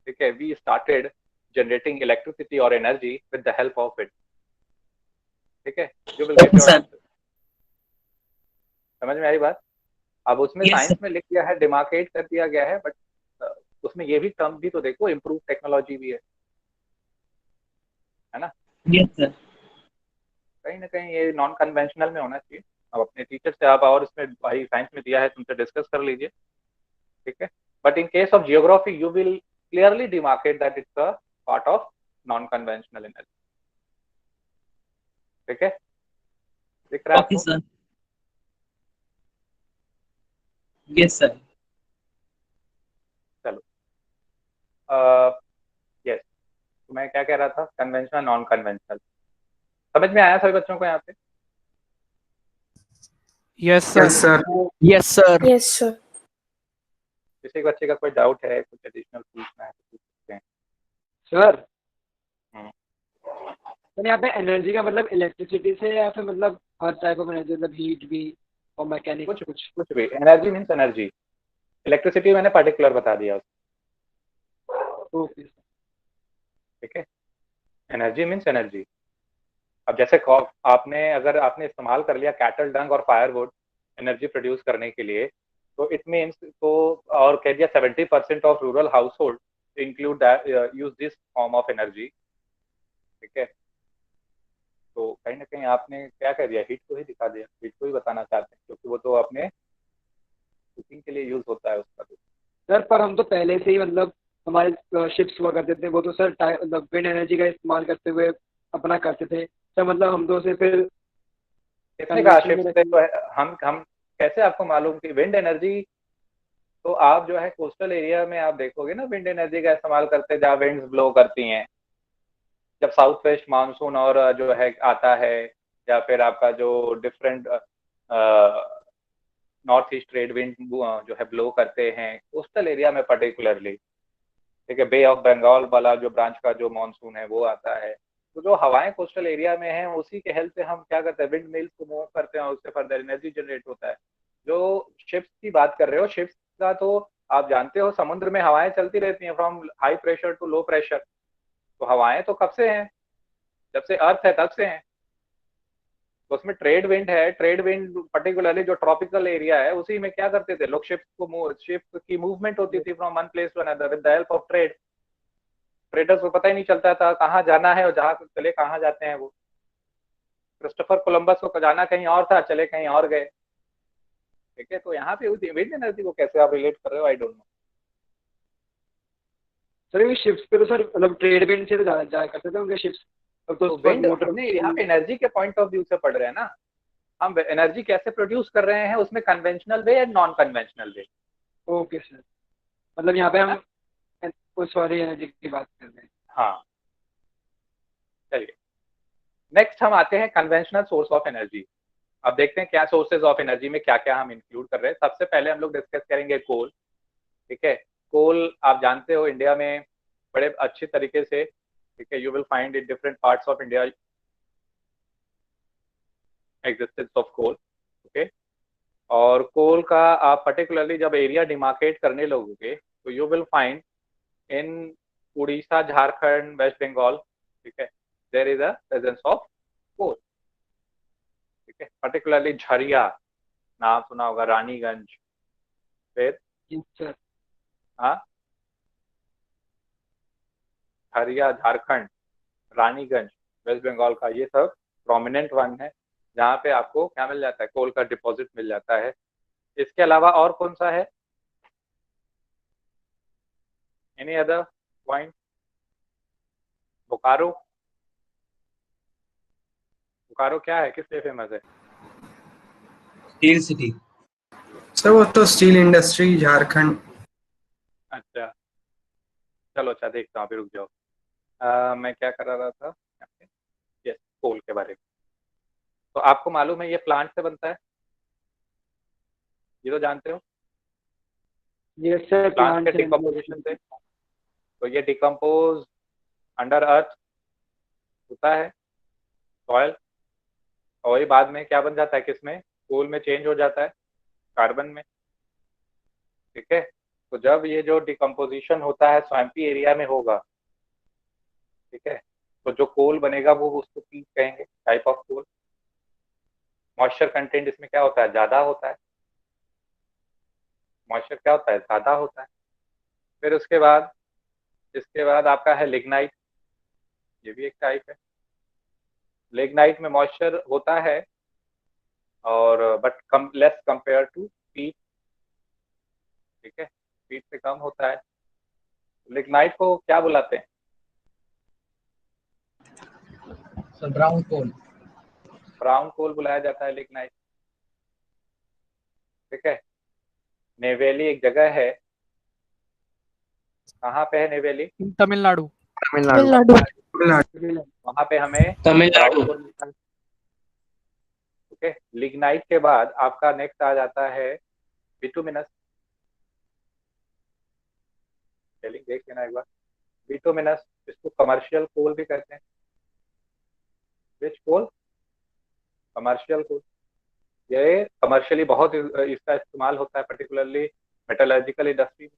ठीक है, वी स्टार्टेड जनरेटिंग इलेक्ट्रिसिटी और energy with the help of it. ठीक है, you will get your answer. समझ में आई बात? अब उसमें साइंस में लिख दिया है, डिमार्केट कर दिया गया है, बट उसमें ये भी टर्म भी तो देखो, इम्प्रूव टेक्नोलॉजी भी है ना? Yes sir. कहीं ना कहीं ये नॉन कन्वेंशनल में होना चाहिए। अब अपने टीचर से आप, और इसमें भाई साइंस में दिया है, तुमसे डिस्कस कर लीजिए, ठीक है। But in case of geography you will clearly demarcate that it's a part of non conventional energy. ठीक है, दिख रहा है आपको? Sir yes sir. चलो, यस, तो मैं क्या कह रहा था, कन्वेंशनल नॉन कन्वेंशनल समझ में आया सभी बच्चों को यहाँ पे? Yes sir. Yes sir. Yes sir. किसी बच्चे का कोई डाउट है, कुछ एडिशनल पूछना है तो पूछ सकते हैं। सर सर यहाँ पे एनर्जी का मतलब इलेक्ट्रिसिटी से या फिर मतलब हर टाइप ऑफ एनर्जी, मतलब हीट भी और मैकेनिक, कुछ भी। एनर्जी मीन्स एनर्जी, इलेक्ट्रिसिटी मैंने पर्टिकुलर बता दिया। ओके, ठीक है, एनर्जी मीन्स एनर्जी। अब जैसे अगर आपने इस्तेमाल कर लिया कैटल डंग और फायरवुड एनर्जी प्रोड्यूस करने के लिए, तो इट मीन्स, तो और कह दिया 70% of rural house hold include use this form of energy. ठीक है, तो कहीं ना कहीं आपने क्या कर दिया, हीट को ही दिखा दिया, हीट को ही बताना चाहते हैं, क्योंकि वो तो अपने कुकिंग के लिए यूज होता है उसका। तो सर पर हम तो पहले से ही मतलब हमारे शिप्स हुआ करते थे, वो तो सर मतलब विंड एनर्जी का इस्तेमाल करते हुए अपना करते थे सर, मतलब हम तो से फिर किसने कहा शिप्स से? तो हम कैसे आपको मालूम कि विंड एनर्जी, तो आप जो है कोस्टल एरिया में आप देखोगे ना, विंड एनर्जी का इस्तेमाल करते जहाँ विंड्स ब्लो करती हैं, जब साउथ वेस्ट मानसून और जो है आता है, या फिर आपका जो different north east trade wind जो है ब्लो करते हैं कोस्टल एरिया में पर्टिकुलरली। ठीक है, बे ऑफ बंगाल वाला जो ब्रांच का जो मानसून है वो आता है, तो जो हवाएं कोस्टल एरिया में हैं उसी के हेल्प से हम क्या करते हैं, विंड मिल्स को मूव करते हैं और उससे फर्दर एनर्जी जनरेट होता है। जो शिप्स की बात कर रहे हो, शिप्स का तो आप जानते हो समुद्र में हवाएं चलती रहती हैं from high pressure to low pressure. तो हवाएं तो कब से हैं, जब से अर्थ है तब से हैं। तो उसमें ट्रेड विंड है, ट्रेड विंड पर्टिकुलरली जो ट्रॉपिकल एरिया है उसी में क्या करते थे लोग, शिप्स की मूवमेंट होती थी from one place to another with the help of trade. Traders को पता ही नहीं चलता था कहाँ जाना है और जहाँ चले कहाँ जाते हैं वो। क्रिस्टोफर कोलंबस को जाना कहीं और था, चले कहीं और गए। ठीक है, तो यहाँ पे विंड एनर्जी को कैसे आप रिलेट कर रहे हो, आई डोंट नो। सर ये शिप्स पे तो सर मतलब ट्रेड विंड से तो जाया करते थे उनके शिप्स। अब तो विंड नहीं, यहाँ पे एनर्जी के पॉइंट ऑफ व्यू से पढ़ रहे हैं ना हम, एनर्जी कैसे प्रोड्यूस कर रहे हैं उसमें कन्वेंशनल वे या non conventional way. Okay sir, मतलब यहाँ पे हम उस वाली एनर्जी की बात कर रहे हैं। हाँ, चलिए नेक्स्ट हम आते हैं कन्वेंशनल सोर्स ऑफ एनर्जी। अब देखते हैं क्या सोर्सेज ऑफ एनर्जी में क्या क्या हम इंक्लूड कर रहे हैं। सबसे पहले हम लोग डिस्कस करेंगे कोल। ठीक है, कोल आप जानते हो इंडिया में बड़े अच्छे तरीके से ठीक है, you will find in different parts of India existence of coal. Okay, और कोल का आप पर्टिकुलरली जब एरिया डिमार्केट करने लगोगे तो you will find in Orissa, Jharkhand, West Bengal, ठीक है, there is a presence of coal. ठीक है, पर्टिकुलरली झरिया नाम सुना होगा, रानीगंज, फिर सर हाँ, झरिया झारखंड, रानीगंज वेस्ट बंगाल का, ये सब प्रोमिनेंट वन है जहाँ पे आपको क्या मिल जाता है, कोल का डिपॉजिट मिल जाता है। इसके अलावा और कौन सा है, any other point? Bokaro, Bokaro क्या है, किस लिए फेमस है? स्टील सिटी सर, वो तो स्टील इंडस्ट्री झारखंड। अच्छा चलो, अच्छा देखता हूँ, अभी रुक जाओ। मैं क्या कर रहा था, यस, कोल के बारे में। तो आपको मालूम है ये प्लांट से बनता है, ये तो जानते हो, ये सर प्लांट के प्लांट से डिकम्पोजिशन से। तो ये डिकम्पोज अंडर अर्थ होता है, सॉइल, और ये बाद में क्या बन जाता है, किसमें, कोल में चेंज हो जाता है, कार्बन में। ठीक है, तो जब ये जो डिकम्पोजिशन होता है स्वैम्पी एरिया में होगा, ठीक है, तो जो कोल बनेगा वो उसको पीट कहेंगे, type of coal. Moisture content इसमें क्या होता है, ज़्यादा होता है, मॉइस्चर क्या होता है, ज़्यादा होता है। फिर उसके बाद, इसके बाद आपका है लिग्नाइट, ये भी एक टाइप है। लिग्नाइट में मॉइस्चर होता है और बट कम, लेस कंपेयर टू पीट, ठीक है, पीट से कम होता है। लिग्नाइट को क्या बुलाते हैं? ब्राउन कोल। ब्राउन कोल बुलाया जाता है लिग्नाइट। ठीक है, नेवेली एक जगह है, कहाँ पे है नेवेली? तमिलनाडु। तमिलनाडु। वहां पे हमें तमिलनाडु। ब्राउन कोल मिलता है। ओके, लिग्नाइट के बाद आपका नेक्स्ट आ जाता है बिटुमिनस। चलिए देख लेना एक बार, बिटुमिनस, इसको कमर्शियल कोल भी कहते हैं। विच कोल? कमर्शियल कोल। ये कमर्शियली बहुत इसका इस्तेमाल होता है, पर्टिकुलरली मेटलर्जिकल इंडस्ट्री में।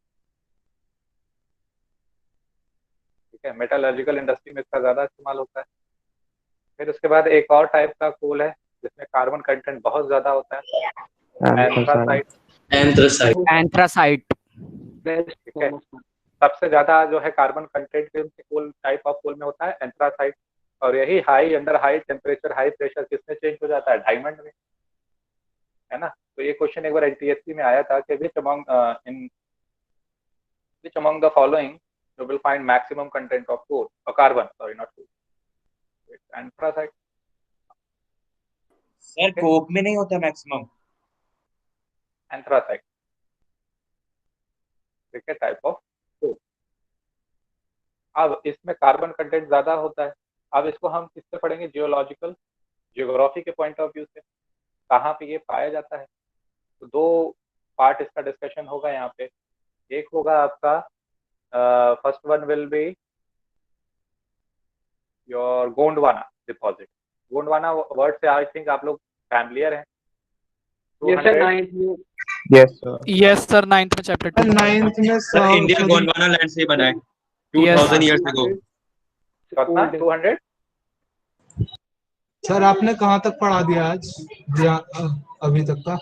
ठीक है, मेटलर्जिकल इंडस्ट्री में इसका ज्यादा इस्तेमाल होता है। फिर उसके बाद एक और टाइप का कोल है जिसमें कार्बन कंटेंट बहुत ज्यादा होता है, एंथ्रासाइट। एंथ्रासाइट। एंथ्रासाइट। ठीक है, सबसे ज्यादा जो है carbon content coal, type of coal में होता है एंथ्रासाइट। और यही high, under high temperature, high pressure किसमें चेंज हो जाता है, डायमंड में, है ना। तो ये क्वेश्चन एक बार एनटीएससी में आया था कि which among the following you will find maximum content of coal or carbon, sorry, not coal, it's anthracite। Sir Coke में नहीं होता मैक्सिमम? एंथ्रासाइट, ठीक है, टाइप ऑफ कोल। अब इसमें कार्बन कंटेंट ज्यादा होता है। अब इसको हम किससे पढ़ेंगे, जियोलॉजिकल, जियोग्राफी के पॉइंट ऑफ व्यू से, कहाँ पे ये पाया जाता है। तो दो पार्ट इसका डिस्कशन होगा यहाँ पे। एक होगा आपका, first one will be your Gondwana deposit. Gondwana word से आई थिंक आप लोग फैमिलियर हैं। यस सर, 9th में चैप्टर 2। 9th में सर इंडिया गोंडवाना लैंड से बना है 2000 इयर्स अगो। कितना? 200? सर आपने कहाँ तक पढ़ा दिया आज, अभी तक का?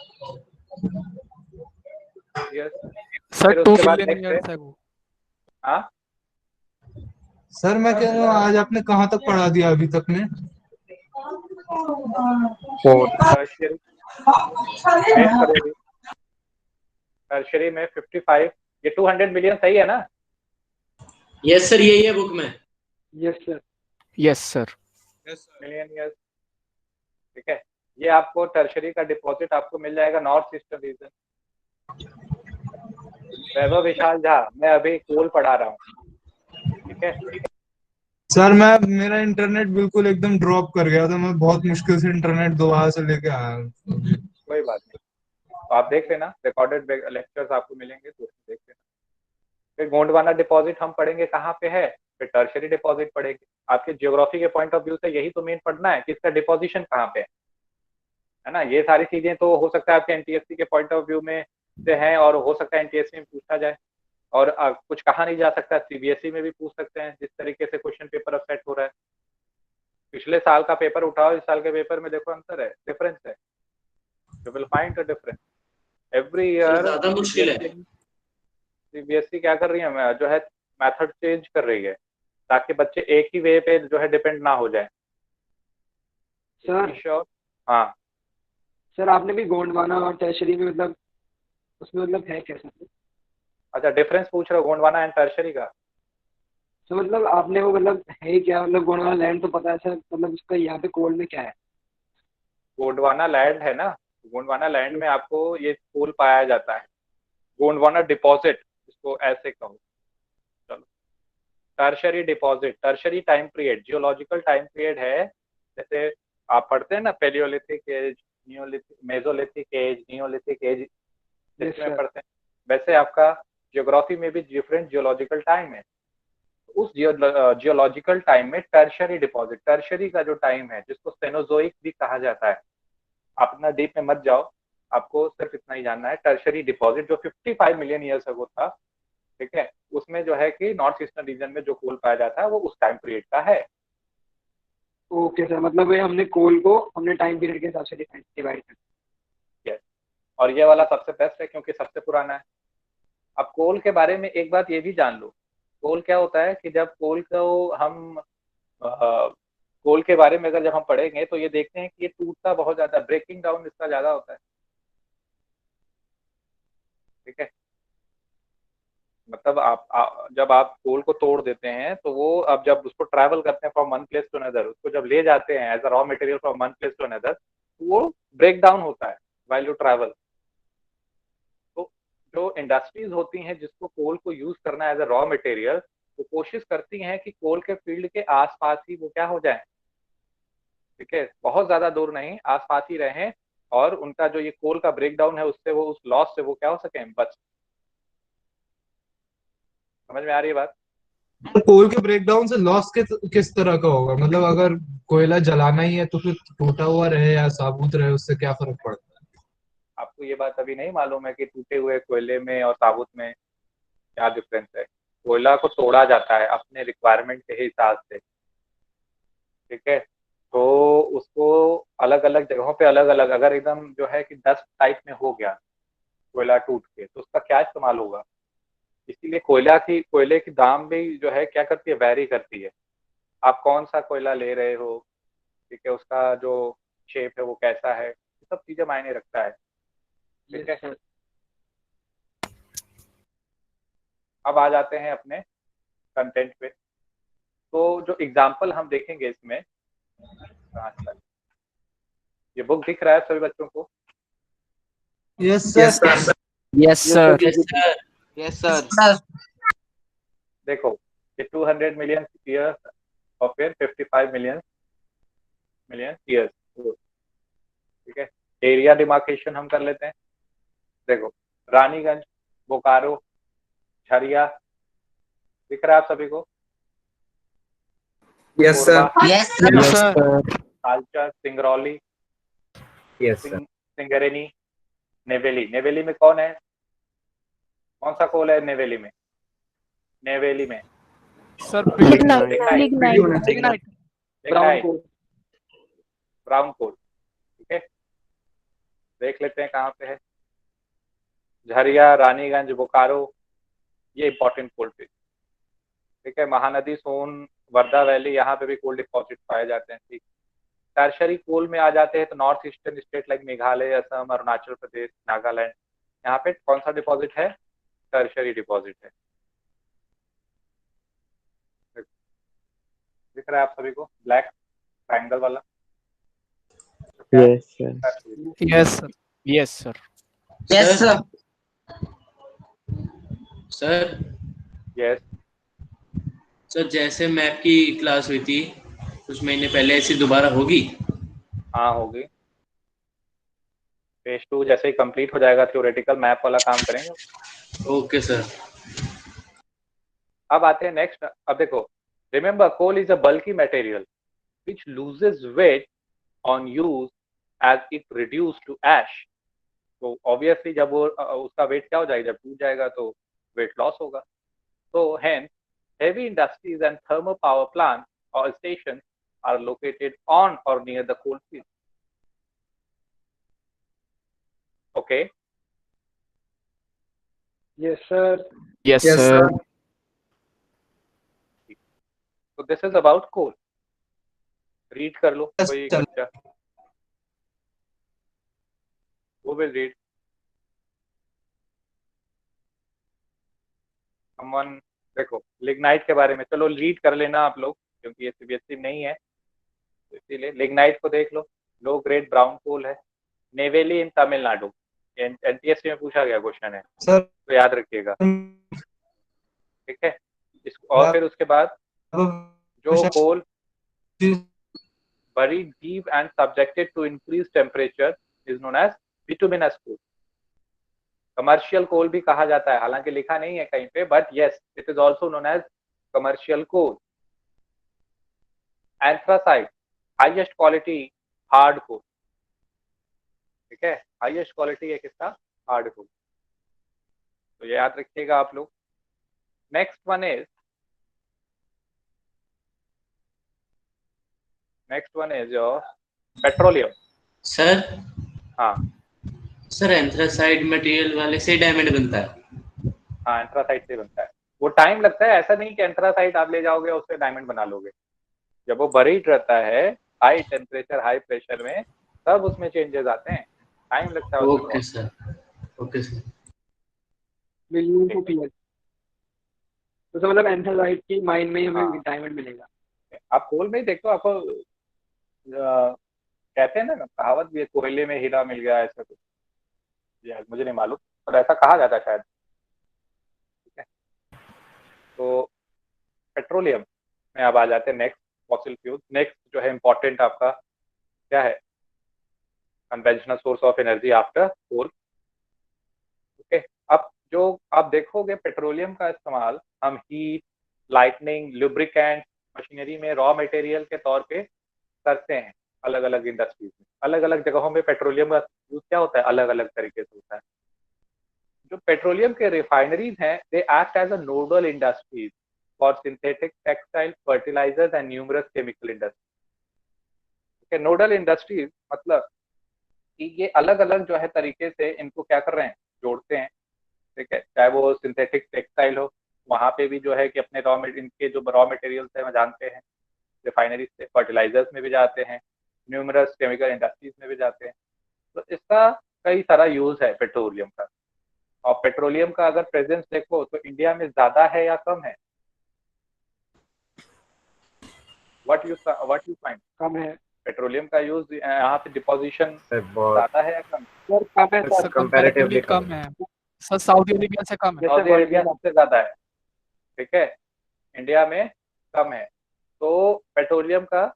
Sir 2 billion years ago. हाँ सर मैं कह रहा हूँ आज आपने कहाँ तक पढ़ा दिया अभी तक में? टर्शरी में 55। ये 200 मिलियन सही है ना? यस सर, यही है बुक में। Yes sir. Yes sir. Million years, ठीक है। ये आपको टर्शरी का डिपॉजिट आपको मिल जाएगा नॉर्थ ईस्टर्न रीजन। वैभव विशाल झा, मैं अभी कोल पढ़ा रहा हूँ, ठीक है। सर मेरा इंटरनेट बिल्कुल एकदम ड्रॉप कर गया था, मैं बहुत मुश्किल से इंटरनेट दोबारा से लेके आया। कोई बात नहीं, तो आप देख लेना, रिकॉर्डेड लेक्चर्स आपको मिलेंगे तो देख लेना। फिर गोंडवाना डिपॉजिट हम पढ़ेंगे कहाँ पे है, फिर टर्शरी डिपॉजिट पढ़ेंगे। आपके ज्योग्राफी के पॉइंट ऑफ व्यू से यही तो मेन पढ़ना है कि इसका डिपोजिशन कहाँ पे है ना। ये सारी चीजें तो हो सकता है आपके एनटीएससी के पॉइंट ऑफ व्यू में से हैं, और हो सकता है एनटीएससी में पूछा जाए, और कुछ कहा नहीं जा सकता, सीबीएसई में भी पूछ सकते हैं जिस तरीके से क्वेश्चन पेपर अब सेट हो रहा है। पिछले साल का पेपर उठाओ, इस साल के पेपर में देखो अंतर है, डिफरेंस है, you will find the difference every year. ज्यादा मुश्किल है। सीबीएसई क्या कर रही है, जो है मेथड चेंज कर रही है ताकि बच्चे एक ही वे पे जो है डिपेंड ना हो जाए। सर हाँ सर, आपने भी गोंडवाना और टर्शरी में मतलब उसमें मतलब है कैसा? अच्छा, डिफरेंस पूछ रहे हो गोंडवाना एंड टर्शरी का? तो मतलब आपने वो मतलब है क्या, मतलब गोंडवाना लैंड तो पता है सर, मतलब उसका यहाँ पे कोल में क्या है? गोंडवाना लैंड है ना, गोंडवाना लैंड में आपको ये कोल पाया जाता है, गोंडवाना डिपॉजिट इसको ऐसे कहो। चलो, tertiary deposit, tertiary time period geological time period है। जैसे आप पढ़ते हैं ना paleolithic age, neolithic, mesolithic age, neolithic age जिसमें पढ़ते हैं, वैसे आपका ज्योग्राफी में भी डिफरेंट जियोलॉजिकल टाइम है। उस जियोलॉजिकल टाइम में टर्शरी डिपॉजिट, टर्शरी का जो टाइम है जिसको सेनोजोइक भी कहा जाता है, अपना डीप में मत जाओ, आपको सिर्फ इतना ही जानना है, टर्शरी डिपॉजिट जो 55 मिलियन ईयर्स अगो था, ठीक है, उसमें जो है कि नॉर्थ ईस्टर्न रीजन में जो कोल पाया जाता है वो उस टाइम पीरियड का है। ओके सर, मतलब ये हमने कोल को हमने टाइम पीरियड के हिसाब से डिवाइड कर। यस, और ये वाला सबसे बेस्ट है क्योंकि सबसे पुराना है। अब कोल के बारे में एक बात ये भी जान लो, कोल क्या होता है कि जब कोल को हम कोल के बारे में अगर जब हम पढ़ेंगे तो ये देखते हैं कि ये टूटता बहुत ज्यादा, ब्रेकिंग डाउन इसका ज्यादा होता है, ठीक है। मतलब जब आप कोल को तोड़ देते हैं तो वो अब जब उसको ट्रैवल करते हैं from one place to another, उसको जब ले जाते हैं as a raw material from one place to another, वो ब्रेक डाउन होता है व्हाइल यू ट्रैवल। तो जो इंडस्ट्रीज होती हैं जिसको कोल को यूज करना एज अ रॉ मटेरियल, वो कोशिश करती हैं कि कोल के फील्ड के आसपास ही वो क्या हो जाए, ठीक है, बहुत ज्यादा दूर नहीं, आसपास ही रहें, और उनका जो ये कोल का ब्रेक डाउन है उससे वो, उस लॉस से वो क्या हो सके, बच। समझ में आ रही है बात? तो कोल के ब्रेकडाउन से लॉस किस तरह का होगा? मतलब अगर कोयला जलाना ही है तो फिर टूटा हुआ रहे या साबुत रहे, उससे क्या फर्क पड़ता है? आपको ये बात अभी नहीं मालूम है कि टूटे हुए कोयले में और साबुत में क्या डिफरेंस है? कोयला को तोड़ा जाता है अपने रिक्वायरमेंट के हिसाब से, ठीक है, तो उसको अलग अलग जगहों पे अलग अलग, अगर एकदम जो है कि 10 टाइप में हो गया कोयला टूट के, तो उसका क्या इस्तेमाल होगा। इसीलिए कोयले की दाम भी जो है क्या करती है, वैरी करती है। आप कौन सा कोयला ले रहे हो, ठीक है, उसका जो शेप है वो कैसा है, ये सब चीजें मायने रखता है, ठीक है। अब आ जाते हैं अपने कंटेंट पे। तो जो एग्जाम्पल हम देखेंगे इसमें, ये बुक दिख रहा है सभी बच्चों को? Yes sir. Yes sir. Yes sir. देखो, ये 200 मिलियन ईयर्स और फिर 55 मिलियन ईयर्स, ठीक है। एरिया डिमार्केशन हम कर लेते हैं। देखो, रानीगंज, बोकारो, झरिया, दिख रहा है आप सभी को? Yes sir. Yes sir. सालचर, सिंगरौली, यस सर। सिंगरेनी, नेवेली। नेवेली में कौन है, कौन सा कोल है नेवेली में? नेवेली में सर ब्राउन कोल, ठीक है। देख लेते हैं कहाँ पे है। झरिया, रानीगंज, बोकारो, ये इंपॉर्टेंट कोल फील्ड, ठीक है। महानदी, सोन, वर्धा वैली, यहाँ पे भी कोल डिपॉजिट पाए जाते हैं, ठीक। टर्शरी कोल में आ जाते हैं तो north eastern state like Meghalaya, Assam, Arunachal Pradesh, Nagaland, यहाँ पे कौन सा डिपॉजिट है, टर्शरी डिपॉजिट है। दिख रहा है आप सभी को ब्लैक ट्रायंगल वाला? Yes sir. Yes sir. Yes sir. Yes sir. Sir yes sir, जैसे मैप की क्लास हुई थी कुछ महीने पहले, ऐसी दोबारा होगी? हाँ होगी। फेज 2 जैसे ही कंप्लीट हो जाएगा थ्योरेटिकल मैप वाला काम करेंगे। Okay sir. अब आते हैं नेक्स्ट। अब देखो, Remember, coal is a bulky material which loses weight on use as it reduced to ash. तो ऑब्वियसली जब वो उसका वेट क्या हो जाएगा, जब टूट जाएगा तो वेट लॉस होगा. So hence, heavy industries and thermal power plants or stations are located on or near the coal field. Okay. Yes, sir. Yes, Yes, sir. sir. So this is about coal. Read कर लो Yes, कोई एक sir. बच्चा. Who will read? Someone. देखो lignite के बारे में चलो read कर लेना आप लोग, क्योंकि ये सीबीएसई नहीं है, तो इसीलिए लिग्नाइट को देख लो. लो ग्रेड ब्राउन कोल है, नेवेली इन तमिलनाडु. एनटीएससी में पूछा गया क्वेश्चन है, सर तो याद रखिएगा. ठीक है. और फिर उसके बाद जो कोल buried deep and subjected to increased temperature is known as bituminous coal. Commercial coal भी कहा जाता है, हालांकि लिखा नहीं है कहीं पे, but yes it is also known as commercial coal. Anthracite highest quality hard coal. ठीक है, हाईएस्ट क्वालिटी है किसका? Hard coal. तो ये याद रखिएगा आप लोग. Next one is your petroleum. Sir हाँ सर एंथ्रासाइड मटेरियल वाले से डायमंड बनता है. हाँ, एंथ्रासाइट से बनता है. वो टाइम लगता है, ऐसा नहीं कि एंथ्रासाइट आप ले जाओगे उससे डायमंड बना लोगे. जब वो बरीड रहता है हाई टेम्परेचर हाई प्रेशर में, तब उसमें चेंजेस आते हैं, टाइम लगता है. Okay sir. Okay sir. Million to PL. तो सर मतलब एंथ्रासाइट की माइन में ही हमें हाँ. डायमंड मिलेगा. आप कोल में ही देखो, आपको कहते हैं ना कहावत भी है, कोयले में हीरा मिल गया, ऐसा कुछ. यार मुझे नहीं मालूम, पर ऐसा कहा जाता है शायद. ठीक है. तो पेट्रोलियम में अब आ जाते हैं नेक्स्ट फॉसिल फ्यूल. नेक्स्ट जो है इंपॉर्टेंट आपका क्या है? Conventional source of energy after coal. Okay. अब जो आप देखोगे पेट्रोलियम का इस्तेमाल हम हीट, लाइटनिंग, लुब्रिकेंट, मशीनरी में रॉ मटेरियल के तौर पे करते हैं. अलग अलग इंडस्ट्रीज में, अलग अलग जगहों में पेट्रोलियम का यूज क्या होता है, अलग अलग तरीके से होता है. जो पेट्रोलियम के रिफाइनरीज हैं, they act as a nodal industries for synthetic textile, fertilisers and numerous chemical industry. Nodal industries मतलब कि ये अलग अलग जो है तरीके से इनको क्या कर रहे हैं, जोड़ते हैं. ठीक है. चाहे वो सिंथेटिक टेक्सटाइल हो, वहां पे भी जो है कि अपने इनके जो रॉ मटेरियल्स है, जानते हैं रिफाइनरीज से. फर्टिलाइजर्स में भी जाते हैं, न्यूमरस केमिकल इंडस्ट्रीज में भी जाते हैं. तो इसका कई सारा यूज है पेट्रोलियम का. और पेट्रोलियम का अगर प्रेजेंस देखो तो इंडिया में ज्यादा है या कम है? What you find? कम है. पेट्रोलियम का यूज यहाँ पे डिपोजिशन बहुत ज्यादा है या कम? सर कम है सर सर. कंपैरेटिवली कम है. सर सऊदी अरेबिया से कम है. सऊदी अरेबिया सबसे ज्यादा है. ठीक है. इंडिया में कम है. तो पेट्रोलियम का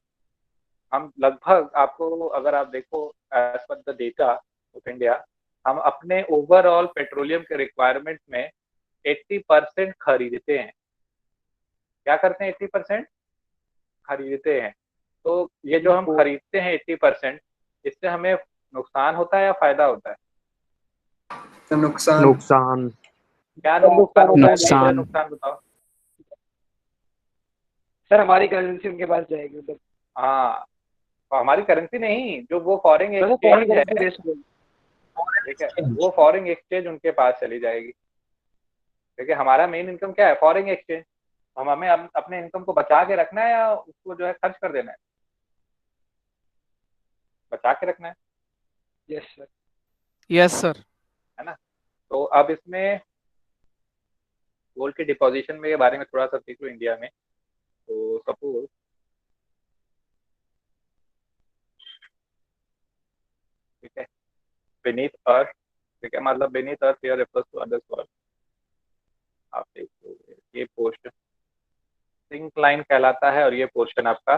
हम लगभग, आपको अगर आप देखो as per the data of India, हम अपने ओवरऑल पेट्रोलियम के रिक्वायरमेंट में 80% खरीदते हैं. क्या करते हैं? 80% खरीदते हैं. तो ये जो हम खरीदते हैं 80%, इससे हमें नुकसान होता है या फायदा होता है? नुकसान. नुकसान. क्या नुकसान होता है? नुकसान. नुकसान बताओ. सर हमारी करेंसी उनके पास जाएगी उधर. हाँ, तो हमारी करेंसी नहीं, जो वो फॉरेन फॉरेन एक्सचेंज है, करेंसी बेस्ड होगी. ठीक है, वो फॉरेन एक्सचेंज उनके पास चली जाएगी. ठीक है. हमारा मेन इनकम क्या है? Foreign exchange. हमें अपने इनकम को बचा के रखना है या उसको जो है खर्च कर देना है? बचा के रखना है. Yes sir. Yes sir. है ना. तो अब इसमें गोल्ड के डिपोजिशन में के बारे में थोड़ा सा देख लो इंडिया में. तो सपोज ठीक है, beneath earth. ठीक है, मतलब beneath earth here refers to other soil. आप देख लो ये पोर्शन सिंक्लाइन कहलाता है और ये पोर्शन आपका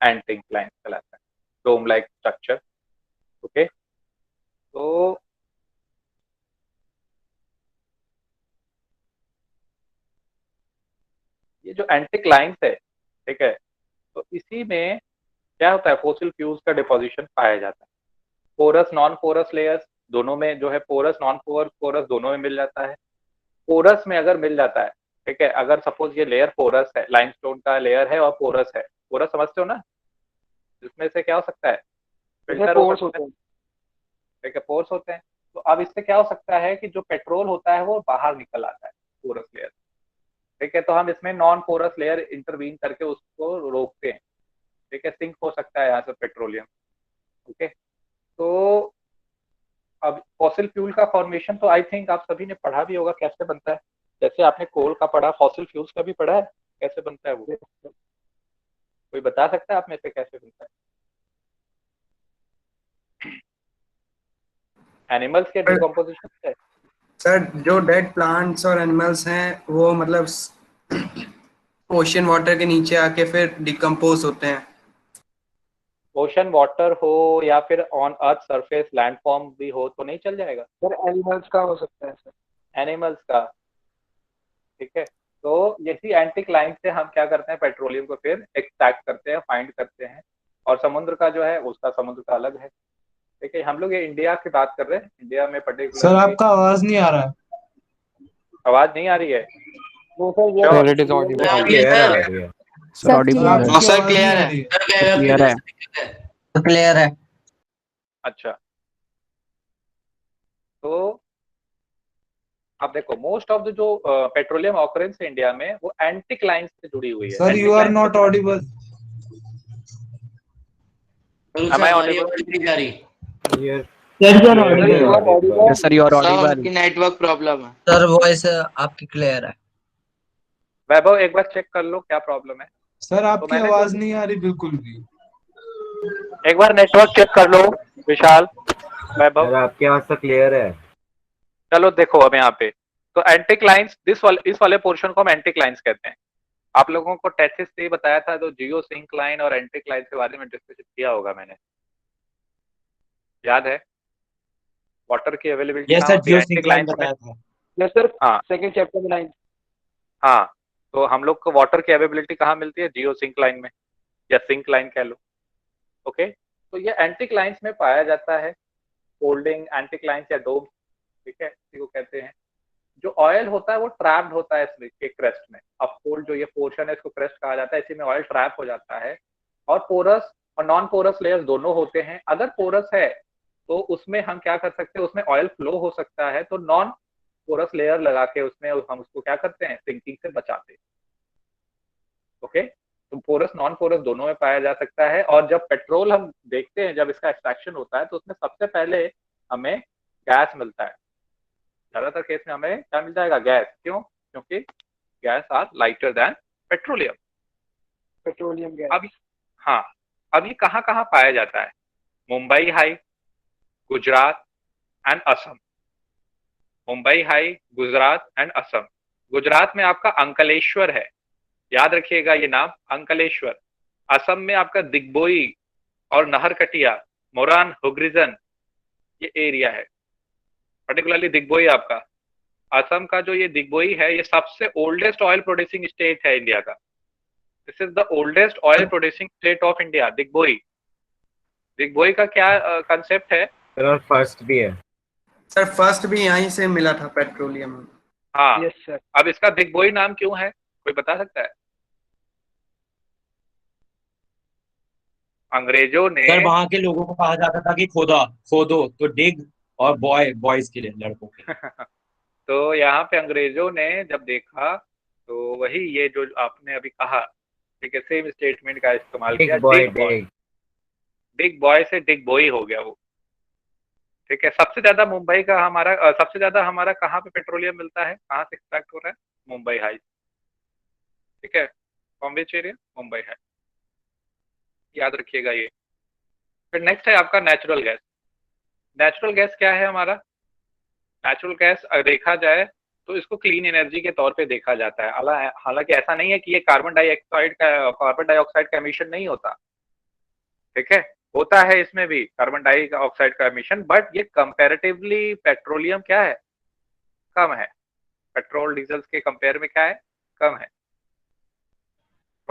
एंटिंक्लाइन कहलाता है, डोम लाइक स्ट्रक्चर. ओके. तो ये जो एंटिक्लाइंस है, ठीक है। तो इसी में क्या होता है, फॉसिल फ्यूल्स का डिपोजिशन पाया जाता है। पोरस नॉन पोरस लेयर्स दोनों में जो है, पोरस नॉन पोरस दोनों में मिल जाता है। पोरस में अगर मिल जाता है, ठीक है, अगर सपोज ये लेयर पोरस है, लाइमस्टोन का लेयर है और पोरस है, पोरस समझते हो ना, इसमें से क्या हो सकता है, फिल्टर हो पोर्स सकता होते है, हैं। ठीक है, पोर्स होते हैं। तो अब इससे क्या हो सकता है कि जो पेट्रोल होता है वो बाहर निकल आता है पोरस लेयर, ठीक है। तो हम इसमें नॉन पोरस लेयर इंटरवीन करके उसको रोकते हैं, ठीक है, सिंक हो सकता है यहाँ से पेट्रोलियम, ओके। तो अब फॉसिल फ्यूल का फॉर्मेशन तो आई थिंक आप सभी ने पढ़ा भी होगा कैसे बनता है, जैसे आपने कोल का पढ़ा, फॉसिल फ्यूल्स का भी पढ़ा है, कैसे बनता है वो, कोई बता सकता है आप में से कैसे बनता है? एनिमल्स के डिकम्पोजिशन से। सर जो डेड प्लांट्स और एनिमल्स हैं वो मतलब ओशन वाटर के नीचे आके फिर डिकम्पोज होते हैं। ओशन वाटर हो या फिर ऑन अर्थ सरफेस लैंडफॉर्म भी हो तो नहीं चल जाएगा? सर एनिमल्स का हो सकता है सर। एनिमल्स का, ठीक है। तो यही एंटिक लाइन से हम क्या करते हैं, पेट्रोलियम को फिर एक्सट्रैक्ट करते हैं, फाइंड करते हैं। और समुद्र का जो है उसका समुद्र का अलग है, ठीक है। हम लोग ये इंडिया की बात कर रहे हैं, इंडिया में सर पर्टिकुलरली। आपका आवाज नहीं आ रहा है। आवाज नहीं आ रही है? Sir, it is audible. Clear आ रही है। Sir, audible है। आपकी सर आवाज नहीं क्लियर आ है, रही है। क्लियर है। क्लियर है। अच्छा, तो अब देखो मोस्ट ऑफ द जो पेट्रोलियम ऑकरेंस है इंडिया में वो एंटिक लाइन से जुड़ी हुई है। Sir you are not audible. Am I audible? नहीं जा रही। Yes, sir, you are audible. आपकी नेटवर्क प्रॉब्लम है। सर वॉइस आपकी क्लियर है। वैभव एक बार चेक कर लो क्या प्रॉब्लम है। सर आपकी मैंने आवाज तो- नहीं आ रही बिल्कुल भी। एक बार नेटवर्क चेक कर लो विशाल, वैभव। सर आपकी आवाज तो क्लियर है। चलो देखो अब यहाँ पे, तो एंटिक लाइंस इस वाले पोर्शन को हम एंटिक लाइंस कहते हैं। आप लोगों को टेथिस से ही बताया था, तो जियो सिंक लाइन और एंटिक लाइन के बारे में डिस्कशन किया होगा मैंने, याद है? वाटर की अवेलेबिलिटी यस सर, जियो सिंक लाइन बताया था। यस सर, हाँ सेकंड चैप्टर में लाइन। हाँ, तो हम लोग को वाटर की अवेलेबिलिटी कहाँ मिलती है? जियो सिंक लाइन में, या सिंक लाइन कह लो, ओके। तो ये एंटिक लाइंस में पाया जाता है, फोल्डिंग एंटिक लाइंस या डोम, ठीक है, इसी को कहते हैं। जो ऑयल होता है वो ट्रैप्ड होता है इसमें के क्रेस्ट में। अब फोल्ड जो ये पोर्शन है इसको क्रेस्ट कहा जाता है, इसी में ऑयल ट्रैप हो जाता है। और पोरस और नॉन पोरस लेयर्स दोनों होते हैं। अगर पोरस है तो उसमें हम क्या कर सकते हैं, उसमें ऑयल फ्लो हो सकता है, तो नॉन पोरस लेयर लगा के उसमें हम उसको क्या करते हैं, सिंकिंग से बचाते हैं, ओके। तो पोरस नॉन पोरस दोनों में पाया जा सकता है। और जब पेट्रोल हम देखते हैं, जब इसका एक्सट्रैक्शन होता है तो उसमें सबसे पहले हमें गैस मिलता है। ज्यादातर केस में हमें क्या मिल जाएगा, गैस। क्यों? क्योंकि gas are lighter than petroleum. Petroleum gas. अब हाँ, अब ये कहाँ कहाँ पाया जाता है? Mumbai high, Gujarat and Assam. Mumbai high, Gujarat and Assam. Gujarat में आपका अंकलेश्वर है, याद रखिएगा ये नाम, अंकलेश्वर। असम में आपका दिग्बोई और नहरकटिया, मोरान, हुग्रिजन, ये एरिया है। पर्टिकुलरली दिग्बोई आपका असम का जो ये दिग्बोई है, ये सबसे ओल्डेस्ट ऑयल प्रोड्यूसिंग स्टेट है इंडिया का। This is the oldest oil producing state of India, Digboi. Digboi का क्या कंसेप्ट है? सर फर्स्ट भी है। सर फर्स्ट भी यहीं से मिला था पेट्रोलियम। हाँ, यस सर। अब इसका दिग्बोई नाम क्यों है, कोई बता सकता है? अंग्रेजों ने सर वहां के लोगों को कहा जाता था कि खोदो तो डिग, और बॉयज के लिए, लड़कों के लिए। तो यहाँ पे अंग्रेजों ने जब देखा तो वही ये जो आपने अभी कहा, ठीक है, सेम स्टेटमेंट का इस्तेमाल किया। डिग बॉय से डिग बॉय हो गया वो, ठीक है। सबसे ज्यादा मुंबई का हमारा सबसे ज्यादा हमारा कहाँ पे पेट्रोलियम मिलता है, कहाँ से एक्सट्रैक्ट हो रहा है? मुंबई हाई, ठीक है। From which area? Mumbai high, याद रखिएगा ये। फिर नेक्स्ट है आपका नेचुरल गैस। नेचुरल गैस क्या है हमारा? नेचुरल गैस देखा जाए तो इसको क्लीन एनर्जी के तौर पे देखा जाता है। हालांकि ऐसा नहीं है कि ये कार्बन डाइऑक्साइड का एमिशन नहीं होता, ठीक है, होता है इसमें भी कार्बन डाइऑक्साइड का एमिशन, बट ये कंपैरेटिवली पेट्रोलियम क्या है, कम है। पेट्रोल डीजल्स के कंपेयर में क्या है, कम है।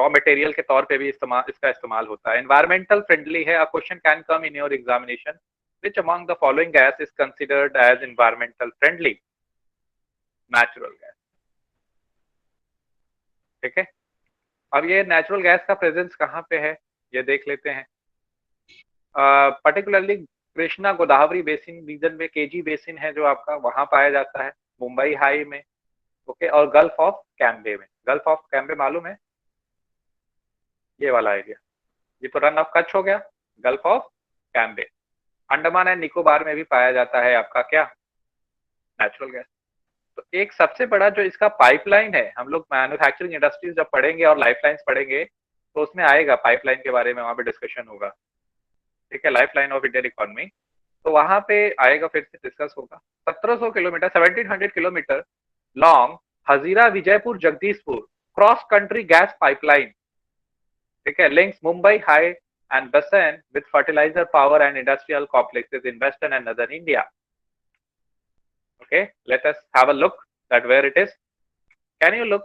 रॉ मटेरियल के तौर पे भी इसका इस्तेमाल होता है। एनवायरमेंटल फ्रेंडली है। A question can come in your examination, which among the following gas is considered as environmental friendly? Natural gas. ठीक है, अब ये नेचुरल गैस का प्रेजेंस कहाँ पे है ये देख लेते हैं। Particularly Krishna Godavari basin region में, केजी बेसिन है जो आपका, वहां पाया जाता है, मुंबई हाई में, ओके, और गल्फ ऑफ कैम्बे में। गल्फ ऑफ कैम्बे मालूम है, ये वाला एरिया, ये तो रन ऑफ कच्छ हो गया, gulf of Cambay. Andaman and Nicobar में भी पाया जाता है आपका क्या, नेचुरल गैस। तो एक सबसे बड़ा जो इसका पाइपलाइन है, हम लोग मैन्युफैक्चरिंग इंडस्ट्रीज जब पढ़ेंगे और लाइफलाइंस पढ़ेंगे तो उसमें आएगा पाइपलाइन के बारे में, वहां पे डिस्कशन होगा। ठीक है, लाइफलाइन ऑफ इंडियन इकोनॉमी, तो वहां पे आएगा, फिर से डिस्कस होगा। 1700 kilometre 1700 kilometre long Hazira Vijaypur Jagdishpur cross country gas pipeline, ठीक है, links Mumbai high and Bassein with fertiliser power and industrial complexes in western and northern India. Okay, let us have a look that where it is. Can you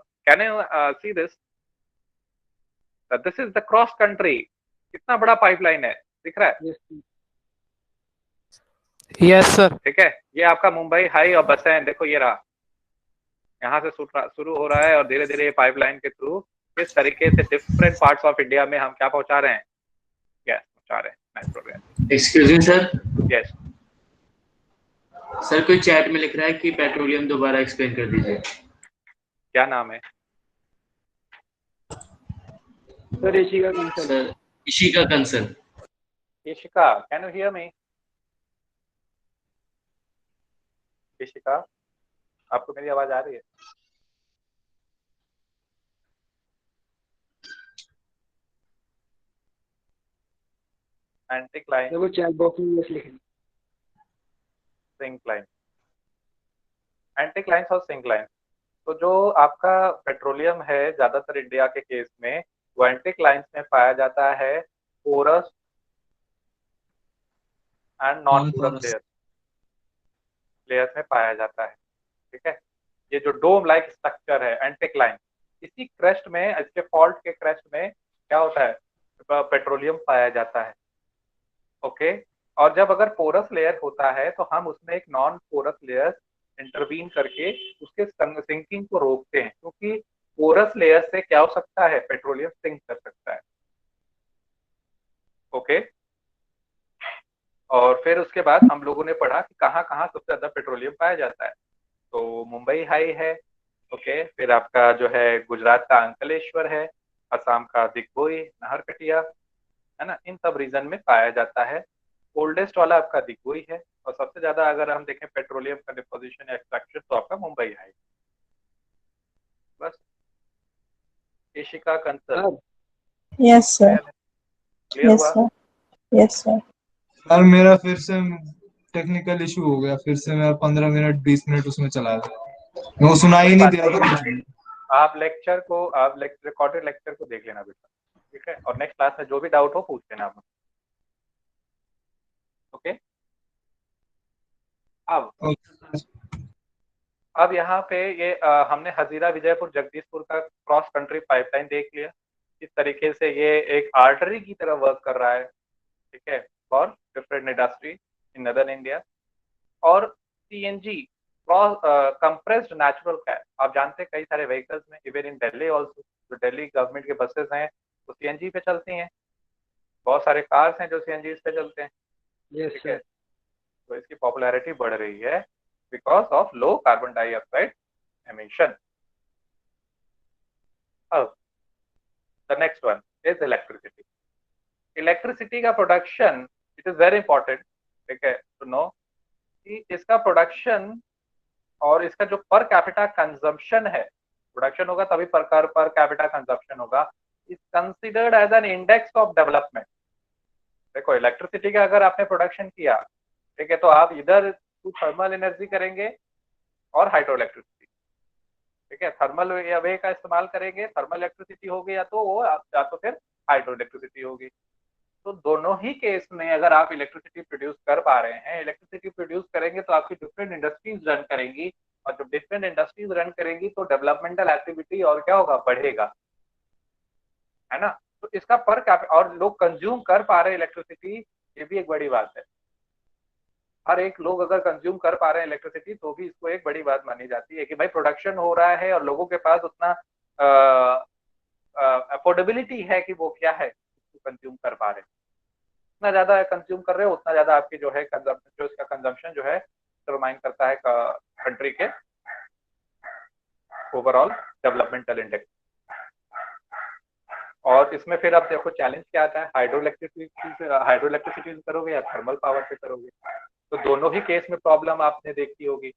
see this? That this is the cross country. कितना बड़ा pipeline है, दिख रहा है? Yes sir. ठीक है, ये आपका मुंबई हाई और बसन, देखो ये रहा, यहाँ से शुरू हो रहा है और धीरे धीरे ये पाइपलाइन के थ्रू इस तरीके से डिफरेंट पार्ट्स ऑफ इंडिया में हम क्या पहुंचा रहे हैं, गैस पहुंचा रहे हैं, natural gas. Excuse me sir. Yes sir, कोई चैट में लिख रहा है कि पेट्रोलियम दोबारा एक्सप्लेन कर दीजिए। क्या नाम है sir? Ishika concern. Sir, Ishika concern. Ishika, can you hear मी? इशिका, आपको मेरी आवाज आ रही है? एंटीक्लाइन, वो चैट बॉक्स में बस लिखें सिंक्लाइन, एंटीक्लाइंस और सिंक्लाइन। तो जो आपका पेट्रोलियम है ज्यादातर इंडिया के केस में वो एंटीक्लाइंस में पाया जाता है, porous and non porous layers में पाया जाता है। ठीक है, ये जो डोम लाइक स्ट्रक्चर है एंटीक्लाइन, इसी क्रेस्ट में, इसके फॉल्ट के क्रेस्ट में क्या होता है, पेट्रोलियम पाया जाता है। ओके, और जब अगर पोरस लेयर होता है तो हम उसमें एक नॉन पोरस लेयर इंटरवीन करके उसके सिंकिंग को रोकते हैं, क्योंकि पोरस लेयर से क्या हो सकता है, पेट्रोलियम सिंक कर सकता है। ओके, और फिर उसके बाद हम लोगों ने पढ़ा कि कहाँ कहाँ सबसे ज्यादा पेट्रोलियम पाया जाता है। तो मुंबई हाई है, ओके, फिर आपका जो है गुजरात का अंकलेश्वर है, असम का दिग्बोई, नाहरकटिया, है ना, इन सब रीजन में पाया जाता है। ओल्डेस्ट वाला आपका दिग्बोई है, और सबसे ज्यादा अगर हम देखें पेट्रोलियम का डिपोजिशन या एक्सट्रैक्शन तो आपका मुंबई हाई। बस Ishika concern. Yes sir. Clear yes हुआ? सर। Yes sir. सर मेरा फिर से टेक्निकल इशू हो गया, फिर से मेरा 15 मिनट 20 मिनट उसमें चला गया, वो सुनाई नहीं दिया था कुछ भी। आप रिकॉर्डेड लेक्चर को देख लेना बेटा, ठीक है, और नेक्स्ट क्लास में जो भी डाउट हो पूछ लेना आप। ओके, अब यहाँ पे ये हमने हजीरा विजयपुर जगदीशपुर का क्रॉस कंट्री पाइपलाइन देख लिया। इस तरीके से ये एक आर्टरी की तरह वर्क कर रहा है, ठीक है, for different industry in northern India. और सीएनजी, कंप्रेस्ड नेचुरल गैस, आप जानते हैं कई सारे व्हीकल्स में, इवन इन दिल्ली ऑल्सो, जो दिल्ली गवर्नमेंट के बसेस हैं वो सीएनजी पे चलती हैं, बहुत सारे कार्स हैं जो सीएनजी पे चलते हैं। ठीक है, तो इसकी पॉपुलैरिटी बढ़ रही है because of low carbon dioxide emission. अब the next one is electricity. Electricity का production, it is very important, ठीक है, टू नो कि इसका प्रोडक्शन और इसका जो पर कैपिटा कंजम्पशन है, प्रोडक्शन होगा तभी पर कैपिटा कंजम्पशन होगा, is considered as an index of development. देखो, इलेक्ट्रिसिटी का अगर आपने प्रोडक्शन किया, ठीक है, तो आप इधर थर्मल एनर्जी करेंगे और हाइड्रो इलेक्ट्रिसिटी, ठीक है, थर्मल वे का इस्तेमाल करेंगे, थर्मल इलेक्ट्रिसिटी होगी या तो वो, या तो फिर हाइड्रो इलेक्ट्रिसिटी होगी। तो दोनों ही केस में अगर आप इलेक्ट्रिसिटी प्रोड्यूस कर पा रहे हैं, इलेक्ट्रिसिटी प्रोड्यूस करेंगे तो आपकी डिफरेंट इंडस्ट्रीज रन करेंगी, और जब डिफरेंट इंडस्ट्रीज रन करेंगी तो डेवलपमेंटल एक्टिविटी और क्या होगा, बढ़ेगा। है ना। तो इसका पर और लोग कंज्यूम कर पा रहे हैं इलेक्ट्रिसिटी, ये भी एक बड़ी बात है। हर एक लोग अगर कंज्यूम कर पा रहे हैं इलेक्ट्रिसिटी तो भी इसको एक बड़ी बात मानी जाती है कि भाई प्रोडक्शन हो रहा है और लोगों के पास उतना अफोर्डेबिलिटी है कि वो क्या है कंज्यूम कर पा रहे हैं। जितना ज्यादा कंज्यूम कर रहे हो उतना ज्यादा आपकी जो है जो इसका कंजम्पशन जो है डिटरमाइन करता है कंट्री के ओवरऑल डेवलपमेंटल इंडेक्स। और इसमें फिर आप देखो चैलेंज क्या आता है, हाइड्रोइलेक्ट्रिसिटी करोगे या थर्मल पावर पे करोगे। तो दोनों ही केस में प्रॉब्लम आपने देखी होगी।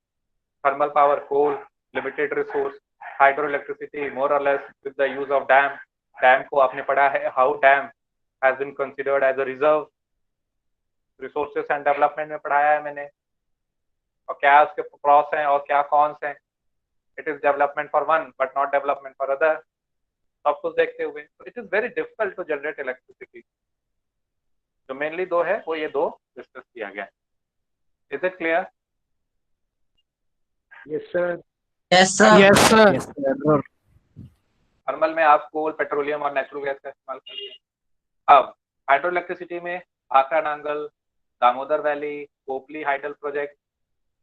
Thermal power coal, limited resource, hydroelectricity more और less with the use of dam. Dam को आपने पढ़ा है, how dam has been considered as a reserve resources and development में पढ़ाया है मैंने, और क्या उसके प्रॉस हैं और क्या कॉन्स हैं। It is development for one but not development for other, सब कुछ देखते हुए। तो it is very difficult to generate electricity. जो मेनली दो है वो ये दो डिस्कस किया गया है। Is it clear? Yes sir. Yes, sir. Yes, sir. Thermal में आप कोल, पेट्रोलियम और नेचुरल गैस का इस्तेमाल करते हैं। अब हाइड्रो इलेक्ट्रिसिटी में Bhakra Nangal, Damodar valley, Kopili hydel project,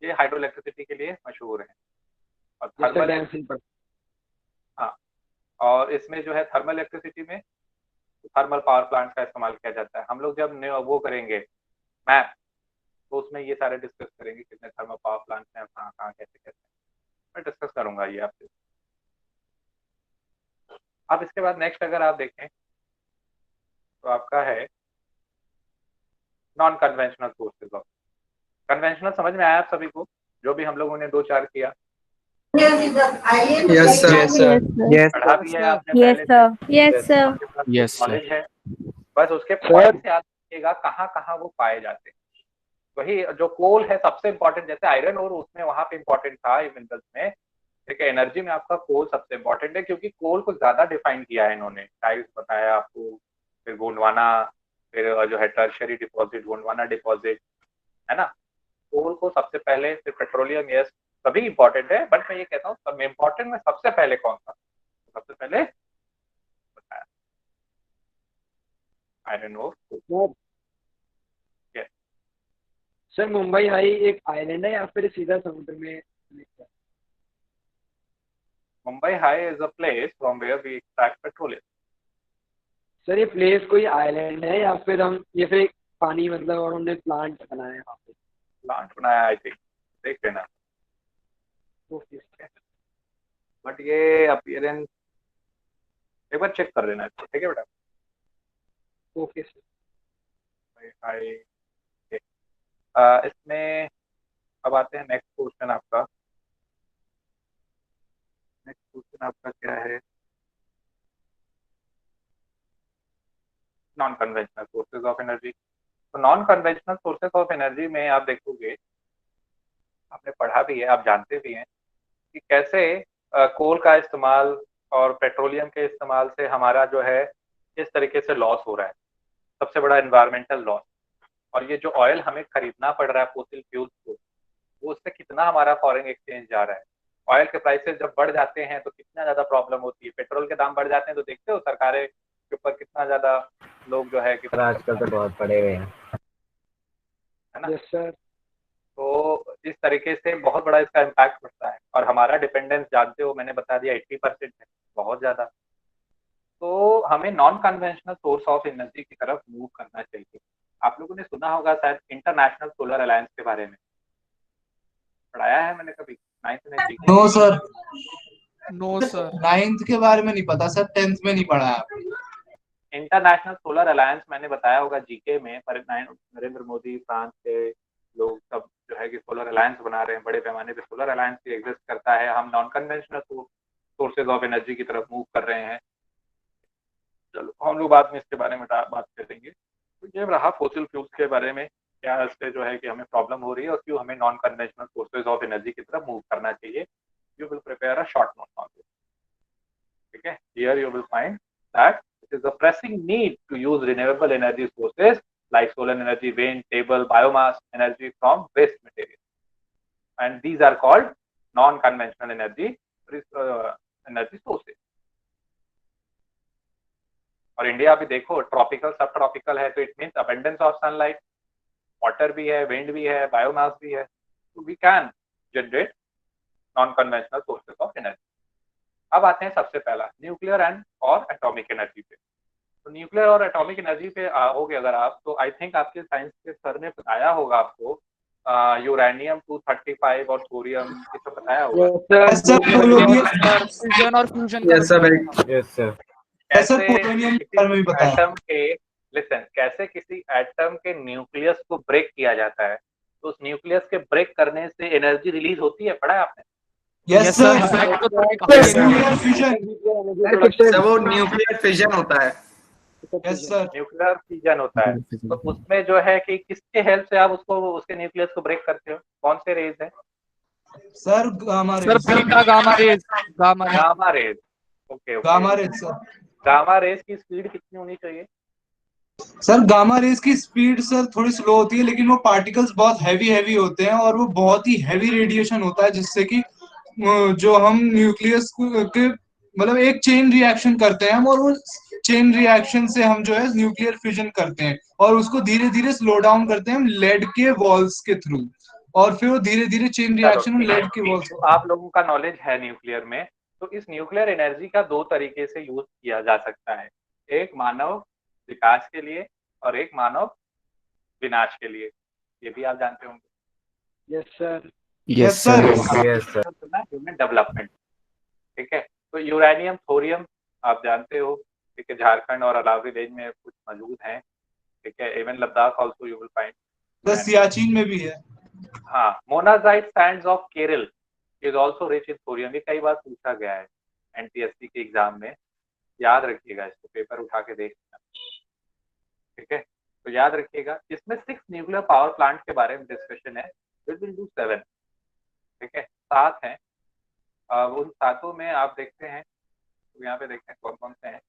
ये हाइड्रो इलेक्ट्रिसिटी के लिए मशहूर है। और थर्मल, हाँ, और इसमें जो है थर्मल इलेक्ट्रिसिटी में थर्मल पावर प्लांट का इस्तेमाल किया जाता है। हम लोग जब वो करेंगे मैप तो उसमें ये सारे डिस्कस करेंगे कितने थर्मल पावर प्लांट हैं, कहाँ कहाँ कैसे कैसे, मैं डिस्कस करूंगा ये आपसे। अब इसके बाद नेक्स्ट अगर आप देखें तो आपका है non conventional sources of. Conventional समझ में आया आप सभी को, जो भी हम लोगों ने 2-4 किया? Yes sir. पढ़ा भी है आपने पहले से? Yes sir. Yes, sir. Knowledge है, बस उसके पॉइंट से याद रखिएगा कहाँ कहाँ वो पाए जाते हैं। वही जो कोल है सबसे इंपॉर्टेंट, जैसे आयरन और उसमें वहां पे इंपॉर्टेंट था मिनरल्स में, ठीक है, एनर्जी में आपका कोल सबसे इंपॉर्टेंट है क्योंकि कोल को ज्यादा डिफाइन किया है इन्होंने। टाइप्स बताया आपको, फिर गोंडवाना, फिर जो है टर्शियरी डिपॉजिट, गोंडवाना डिपॉजिट, है ना। कोल को सबसे पहले, फिर पेट्रोलियम, यस सभी इंपॉर्टेंट है, बट मैं ये कहता हूँ सब इंपॉर्टेंट में सबसे पहले कौन सा, सबसे पहले बताया आयरन और कोल। सर मुंबई हाई एक आइलैंड है या फिर सीधा समुद्र में? Mumbai high is a place from where we extract petroleum. Sir ये प्लेस कोई आइलैंड है या फिर हम ये फिर पानी मतलब और हमने प्लांट बनाया है वहाँ पे? प्लांट बनाया आई थिंक, देख लेना। बट ये अपीयरेंस एक बार चेक कर लेना इसको, ठीक है बेटा? Okay sir. इसमें अब आते हैं नेक्स्ट क्वेश्चन आपका। नेक्स्ट क्वेश्चन आपका क्या है? Non conventional sources of energy. तो non conventional sources of energy में आप देखोगे, आपने पढ़ा भी है, आप जानते भी हैं कि कैसे कोल का इस्तेमाल और पेट्रोलियम के इस्तेमाल से हमारा जो है किस तरीके से लॉस हो रहा है, सबसे बड़ा एनवायरमेंटल लॉस। और ये जो ऑयल हमें खरीदना पड़ रहा है फोसिल फ्यूल्स को, वो उससे कितना हमारा फॉरेन एक्सचेंज जा रहा है। ऑयल के प्राइसेस जब बढ़ जाते हैं तो कितना ज्यादा प्रॉब्लम होती है। पेट्रोल के दाम बढ़ जाते हैं तो देखते हो सरकारें के ऊपर कितना ज्यादा लोग जो है कि आजकल तो बहुत पड़े हुए हैं, है ना। Yes sir. तो इस तरीके से बहुत बड़ा इसका इम्पैक्ट पड़ता है। और हमारा डिपेंडेंस जानते हो, मैंने बता दिया 80% है, बहुत ज्यादा। तो हमें non conventional source of energy की तरफ मूव करना चाहिए। आप लोगों ने सुना होगा शायद इंटरनेशनल सोलर अलायंस के बारे में, पढ़ाया है मैंने कभी 9th में? No sir. No, sir. 9th के बारे में नहीं पता सर, 10th में नहीं पढ़ा है। इंटरनेशनल सोलर अलायंस मैंने बताया होगा जीके में, पर नरेंद्र मोदी, फ्रांस के लोग सब जो है कि सोलर अलायंस बना रहे हैं, बड़े पैमाने पे सोलर अलायंस भी एग्जिस्ट करता है। हम non conventional sources of energy की तरफ मूव कर रहे हैं। चलो हम लोग बाद में इसके बारे में बात करेंगे। तो ये रहा फोसिल फ्यूल्स के बारे में, क्या इससे जो है कि हमें प्रॉब्लम हो रही है और क्यों हमें non conventional sources of energy की तरफ मूव करना चाहिए। You will prepare a short note on this, ठीक है? Here you will find that it is a pressing need to use renewable energy sources like solar energy, wind, table, biomass energy from waste materials, and these are called non-conventional energy sources. और India भी देखो tropical subtropical है, तो it means abundance of sunlight, water भी है, wind भी है, biomass भी है, तो we can generate non conventional sources of energy. अब आते हैं सबसे पहला न्यूक्लियर एंड और एटॉमिक एनर्जी पे। तो न्यूक्लियर और एटॉमिक एनर्जी पे आओगे अगर आप, तो आई थिंक आपके साइंस के सर ने बताया होगा आपको यूरेनियम 235 और थोरियम, ये सब बताया होगा। फ्यूजन और फ्यूजन यस सर। कैसे एटम के कैसे किसी एटम के न्यूक्लियस को ब्रेक किया जाता है, तो उस न्यूक्लियस के ब्रेक करने से एनर्जी रिलीज होती है, पढ़ा है आपने? Yes sir. वो न्यूक्लियर फिजन होता है। Yes sir. न्यूक्लियर फिजन होता है, तो उसमें जो है कि किसके हेल्प से आप उसको उसके न्यूक्लियस को ब्रेक करते हो, कौन से रेज है sir? Gamma rays. Sir beta gamma rays. Gamma rays. Okay gamma rays sir. Gamma rays की स्पीड कितनी होनी चाहिए? सर गामा रेज की स्पीड सर थोड़ी स्लो होती है, लेकिन वो पार्टिकल्स बहुत हैवी होते हैं और वो बहुत ही हैवी रेडिएशन होता है, जिससे कि जो हम न्यूक्लियस के मतलब एक चेन रिएक्शन करते हैं हम, और वो चेन रिएक्शन से हम जो है न्यूक्लियर फ्यूजन करते हैं और उसको धीरे धीरे स्लो डाउन करते हैं हम लेड के वॉल्स के थ्रू, और फिर वो धीरे धीरे चेन रिएक्शन लेड के वॉल्स। तो आप लोगों का नॉलेज है न्यूक्लियर में, तो इस न्यूक्लियर एनर्जी का दो तरीके से यूज किया जा सकता है, एक मानव विकास के लिए और एक मानव विनाश के लिए, ये भी आप जानते होंगे। Yes sir. Yes sir. Human development, ठीक है। तो यूरेनियम थोरियम आप जानते हो, ठीक है, झारखंड और अलावी रेंज में कुछ मौजूद हैं, ठीक है, even Ladakh also you will find, Siachen में भी है। हाँ, monazite Sands of Kerala is also rich in thorium, ये कई बार पूछा गया है एनटीएससी के एग्जाम में, याद रखिएगा इसको, पेपर उठा के देखना, ठीक है। तो याद रखिएगा, इसमें 6 न्यूक्लियर पावर प्लांट के बारे में डिस्कशन है, विल डू 7, ठीक है, 7 हैं। उन 7 में आप देखते हैं, तो यहाँ पे देखते हैं कौन कौन से हैं।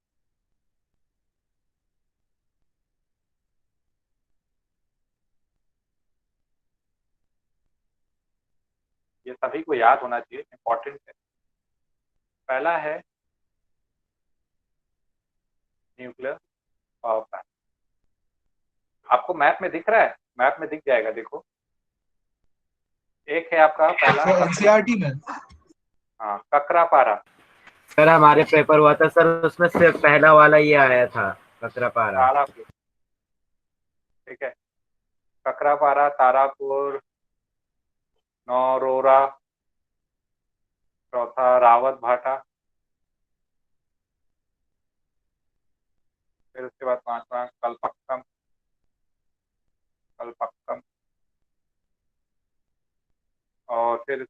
ये सभी को याद होना चाहिए, इंपॉर्टेंट है। पहला है न्यूक्लियर पावर प्लांट, आपको मैप में दिख रहा है, मैप में दिख जाएगा, देखो। एक है आपका पहला एनसीईआरटी में, हाँ, ककरापारा। सर हमारे पेपर हुआ था सर, उसमें सिर्फ पहला वाला ये आया था, ककरापारा। ठीक है, ककरापारा, तारापुर, नौरोरा, चौथा रावत भाटा, फिर उसके बाद 5वां कलपक्कम, और फिर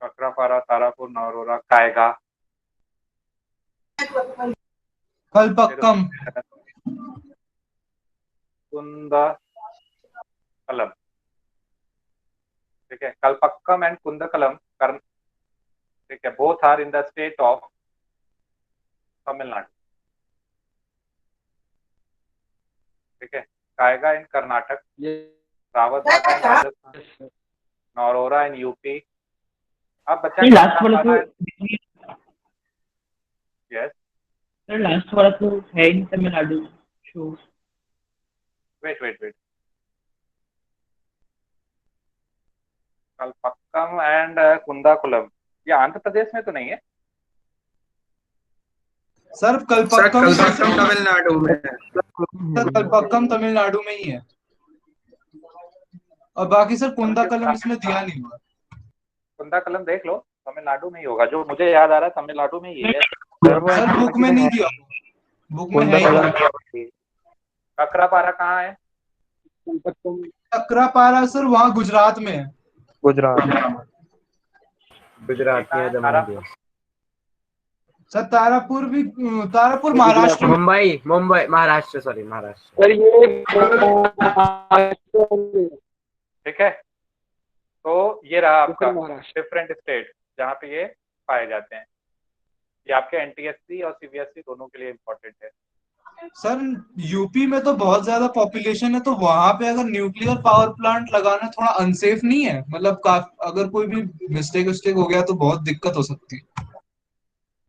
ककरापारा, तारापुर, नौरोरा, कायगा, कलपक्कम, कुंदकलम, ठीक है। कलपक्कम एंड कुंदकलम ठीक है, both are in the state of Tamil Nadu, ठीक है। कायगा इन कर्नाटक, रावत भाटा इन राजस्थान, नौरोरा इन यूपी। अब बच्चा लास्ट वाला तो यस सर, लास्ट वाला तो है in Tamil Nadu show. Wait Kalpakkam and Kudankulam, ये आंध्र प्रदेश में तो नहीं है सर? कलपक्कम तमिलनाडु में है। सर कलपक्कम तमिलनाडु में ही है, और बाकी सर कुंदाकलम इसमें दिया नहीं हुआ। कुंदाकलम देख लो, तमिलनाडु में ही होगा, जो मुझे याद आ रहा है तमिलनाडु में ही है। सर बुक में नहीं दिया, बुक में है ही। ककरापारा कहाँ है? ककरापारा सर वहाँ गुजरात में है। गुजरात में sir Tarapur Maharashtra, Mumbai Maharashtra, sorry Maharashtra. Sir ये ठीक है, तो ये रहा आपका डिफरेंट स्टेट जहाँ पे ये पाए जाते हैं। ये आपके एनटीएससी और सीबीएसई दोनों के लिए इम्पोर्टेंट है। सर यूपी में तो बहुत ज्यादा पॉपुलेशन है, तो वहां पे अगर न्यूक्लियर पावर प्लांट लगाना थोड़ा अनसेफ नहीं है? मतलब अगर कोई भी मिस्टेक हो गया तो बहुत दिक्कत हो सकती है।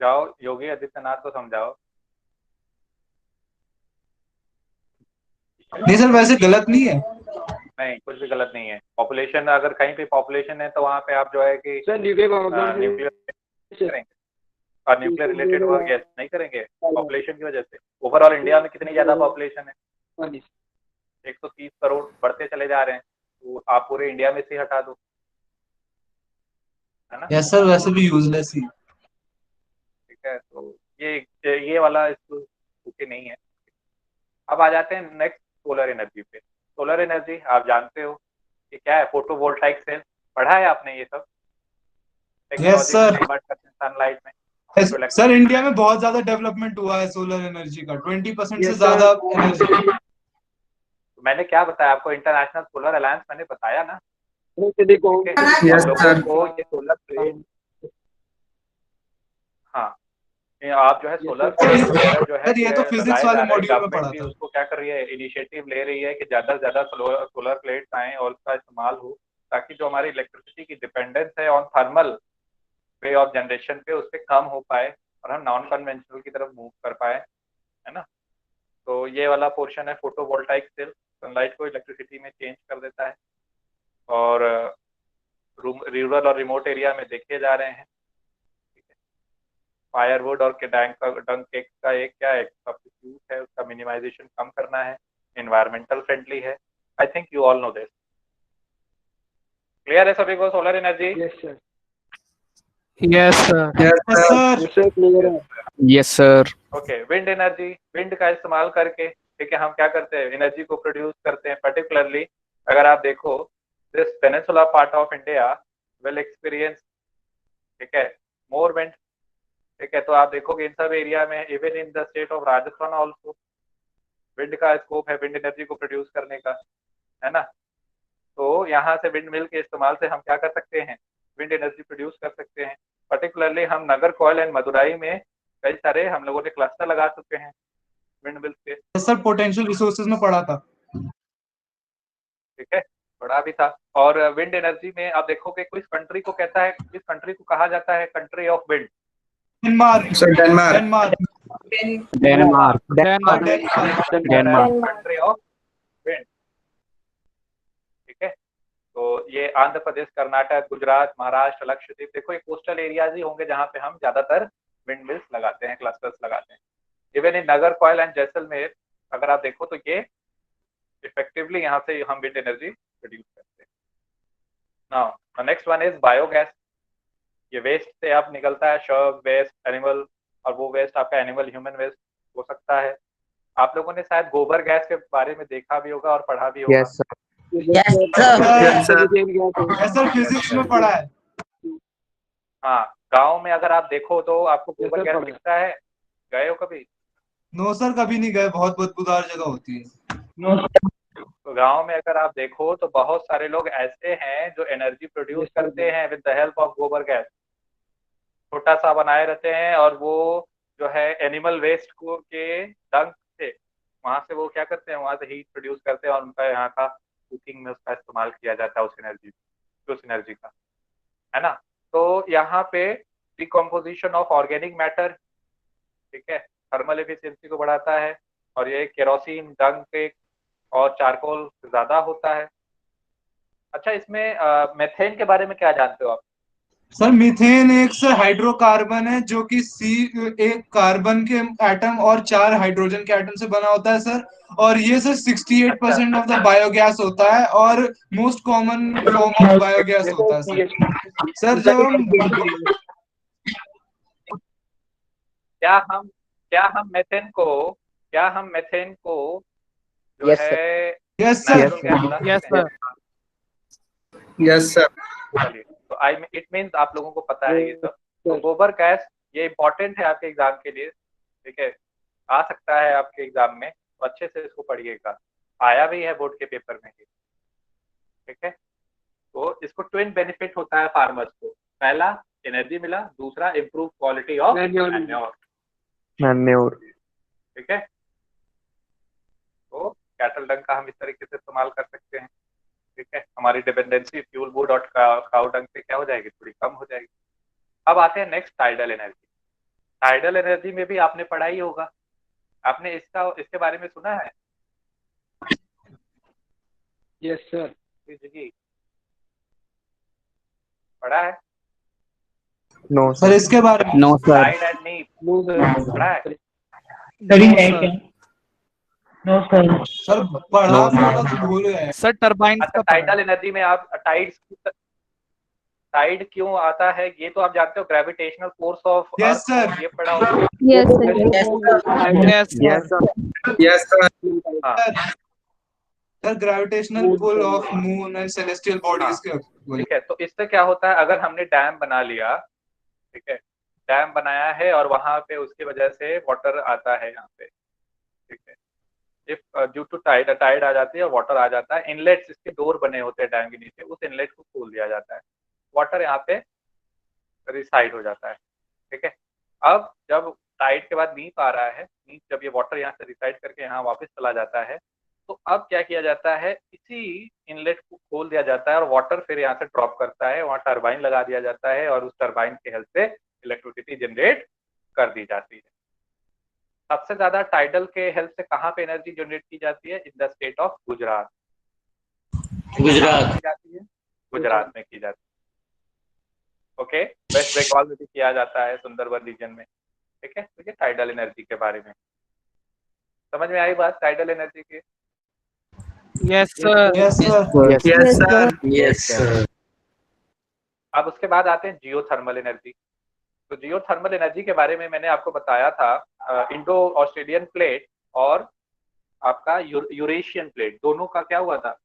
जाओ योगी आदित्यनाथ को समझाओ नहीं सर वैसे गलत नहीं है। नहीं, कुछ भी गलत नहीं है। पॉपुलेशन, अगर कहीं पे पॉपुलेशन है तो वहाँ पे आप जो है कि सर न्यूक्लियर न्यूक्लियर करेंगे और न्यूक्लियर रिलेटेड वर्क यस नहीं करेंगे पॉपुलेशन की वजह से। ओवरऑल इंडिया में कितनी ज्यादा पॉपुलेशन है, 130 करोड़ बढ़ते चले जा रहे हैं, तो आप पूरे इंडिया में से हटा दो, है ना। यस सर वैसे भी यूजलेस ही। ठीक है, तो ये वाला इसको ओके नहीं है। अब आ जाते हैं नेक्स्ट सोलर एनर्जी पे। सोलर एनर्जी आप जानते हो कि क्या है, फोटोवोल्टाइक सेल, पढ़ा है आपने ये सब यस सर। सनलाइट में। सर इंडिया में बहुत ज्यादा डेवलपमेंट हुआ है सोलर एनर्जी का, 20% से ज्यादा एनर्जी। मैंने क्या बताया आपको, इंटरनेशनल सोलर अलायंस मैंने बताया ना। देखो Yes, sir. को ये सोलर प्लेट, हाँ, ये आप जो है सोलर प्लेट वगैरह जो है सर ये तो फिजिक्स वाले मॉड्यूल में पढ़ा था। उसको क्या कर रही है, इनिशिएटिव ले रही है कि ज्यादा से ज्यादा सोलर प्लेट्स आए और उसका इस्तेमाल हो, ताकि जो हमारी इलेक्ट्रिसिटी की डिपेंडेंस है on thermal way of generation पे, उससे कम हो पाए और हम नॉन कन्वेंशनल की तरफ मूव कर पाए, है ना। तो ये वाला पोर्शन है फोटोवोल्टाइक सेल, सनलाइट को इलेक्ट्रिसिटी में चेंज कर देता है और रूरल और रिमोट एरिया में देखे जा रहे हैं। फायरवुड और डंग केक का एक क्या है सब्स्टिट्यूट है, उसका मिनिमाइजेशन कम करना है, एनवायरमेंटल फ्रेंडली है। I think you all know this. Clear है सभी को solar energy? Yes, sir. Yes, sir. Okay, wind energy, wind का इस्तेमाल करके, ठीक है, हम क्या करते हैं, एनर्जी को प्रोड्यूस करते हैं। पर्टिकुलरली अगर आप देखो, this peninsula part of India will experience, ठीक है, मोर विंड, ठीक है। तो आप देखोगे इन सब एरिया में, even in the state of Rajasthan also, wind का स्कोप है विंड एनर्जी को प्रोड्यूस करने का, है ना। तो यहाँ से विंड मिल के इस्तेमाल से हम क्या कर सकते हैं, विंड एनर्जी प्रोड्यूस कर सकते हैं। पर्टिकुलरली हम नगर कॉयल एंड मदुराई में कई सारे हम लोगों ने क्लस्टर लगा चुके हैं विंड मिल्स के। सर पोटेंशियल रिसोर्सेज में पढ़ा था। ठीक है, पढ़ा भी था। और विंड एनर्जी में आप देखोगे किस कंट्री को कहता है, किस कंट्री को कहा जाता है country of wind? Denmark. Sir Denmark. Denmark. Country of wind, ठीक है। तो ये आंध्र प्रदेश, कर्नाटक, गुजरात, महाराष्ट्र, लक्षद्वीप, देखो ये कोस्टल एरियाज ही होंगे जहाँ पे हम ज्यादातर विंड मिल्स लगाते हैं, क्लस्टर्स लगाते हैं। Even in Nagar coil and Jaisalmer अगर आप देखो तो ये इफेक्टिवली यहाँ से हम विंड एनर्जी प्रोड्यूस करते हैं। Now next one is biogas. ये वेस्ट से आप निकलता है, शव वेस्ट, एनिमल, और वो वेस्ट आपका एनिमल ह्यूमन वेस्ट हो सकता है। आप लोगों ने शायद गोबर गैस के बारे में देखा भी होगा और पढ़ा भी होगा। सर फिजिक्स में पढ़ा है। हाँ, गांव में अगर आप देखो तो आपको गोबर गैस दिखता है, गए हो कभी? नो सर कभी नहीं गए, बहुत बदबूदार जगह होती है। तो गांव में अगर आप देखो तो बहुत सारे लोग ऐसे हैं जो एनर्जी प्रोड्यूस करते हैं विद द हेल्प ऑफ गोबर गैस। छोटा सा बनाए रहते हैं और वो जो है एनिमल वेस्ट को के डंक से, वहां से वो क्या करते हैं, वहां से हीट प्रोड्यूस करते हैं और उनका यहाँ का कुकिंग में उसका इस्तेमाल किया जाता है उस एनर्जी का, है ना। तो यहाँ पे डिकम्पोजिशन ऑफ ऑर्गेनिक मैटर, ठीक है, थर्मल एफिशिएंसी को बढ़ाता है और ये केरोसिन, डंक केक और चारकोल ज्यादा होता है। अच्छा, इसमें मेथेन के बारे में क्या जानते हो आप? सर मीथेन एक सर हाइड्रोकार्बन है जो कि एक कार्बन के एटम और 4 हाइड्रोजन के एटम से बना होता है सर, और ये सर 68% ऑफ द बायोगैस होता है और most common form of biogas होता है सर। सर जब हम क्या हम मेथेन को जो है यस सर चलिए, तो इट मीन्स आप लोगों को पता है ये सब। तो गोबर गैस ये इंपॉर्टेंट है आपके एग्जाम के लिए, ठीक है, आ सकता है आपके एग्जाम में, तो अच्छे से इसको पढ़िएगा, आया भी है बोर्ड के पेपर में ही, ठीक है। तो इसको ट्विन बेनिफिट होता है फार्मर्स को, पहला एनर्जी मिला, दूसरा इम्प्रूव क्वालिटी ऑफ मैन्योर, ठीक है। तो कैटल डंग का हम इस तरीके से इस्तेमाल कर सकते हैं, ठीक है। हमारी डिपेंडेंसी फ्यूल वुड और काउ डंग से क्या हो जाएगी, थोड़ी कम हो जाएगी। अब आते हैं next tidal energy. Tidal energy में भी आपने पढ़ा ही होगा, आपने इसके बारे में सुना है? Yes sir. जी पढ़ा है? नो सर इसके बारे में no sir tide and neap no sir. पढ़ा है? सर ये है क्या? No sir. सर पढ़ा नो भी होगा सर तो भूल गए। सर टरबाइन अच्छा का पढ़ा टाइडल एनर्जी में आप टाइड क्यों आता है ये तो आप जानते हो, gravitational force of yes earth sir. ये पढ़ा होगा। Yes sir. Yes yes sir. हाँ sir gravitational pull of moon and celestial bodies के ठीक है, तो इससे क्या होता है, अगर हमने डैम बना लिया, ठीक है, डैम बनाया है और वहां पे उसकी वजह से वाटर आता है यहाँ पे, ठीक है, if due to tide tide आ जाती है, वाटर आ जाता है, इनलेट्स इसके डोर बने होते हैं डैम के नीचे, उस इनलेट को खोल दिया जाता है, वाटर यहाँ पे रिसाइड हो जाता है, ठीक है। अब जब टाइड के बाद नीप आ रहा है, नीप जब ये वाटर यहाँ से रिसाइड करके यहाँ वापस चला जाता है, तो अब क्या किया जाता है, इसी इनलेट को खोल दिया जाता है और वाटर फिर यहाँ से ड्रॉप करता है, वहाँ टरबाइन लगा दिया जाता है और उस टरबाइन की हेल्प से इलेक्ट्रिसिटी जनरेट कर दी जाती है। सबसे ज्यादा टाइडल के हेल्प से कहाँ पे एनर्जी जनरेट की जाती है? इन the state of Gujarat. Gujarat की जाती है, गुजरात में की जाती है। ओके, वेस्ट बंगाल में भी किया जाता है, सुंदरबन रीजन में, ठीक है। तो ये टाइडल एनर्जी के बारे में समझ में आई बात, टाइडल एनर्जी की। Yes sir yes sir. Yes sir. Yes sir. अब उसके बाद आते हैं जियोथर्मल एनर्जी। तो जियोथर्मल एनर्जी के बारे में मैंने आपको बताया था, इंडो ऑस्ट्रेलियन प्लेट और आपका यूरेशियन प्लेट, दोनों का क्या हुआ था?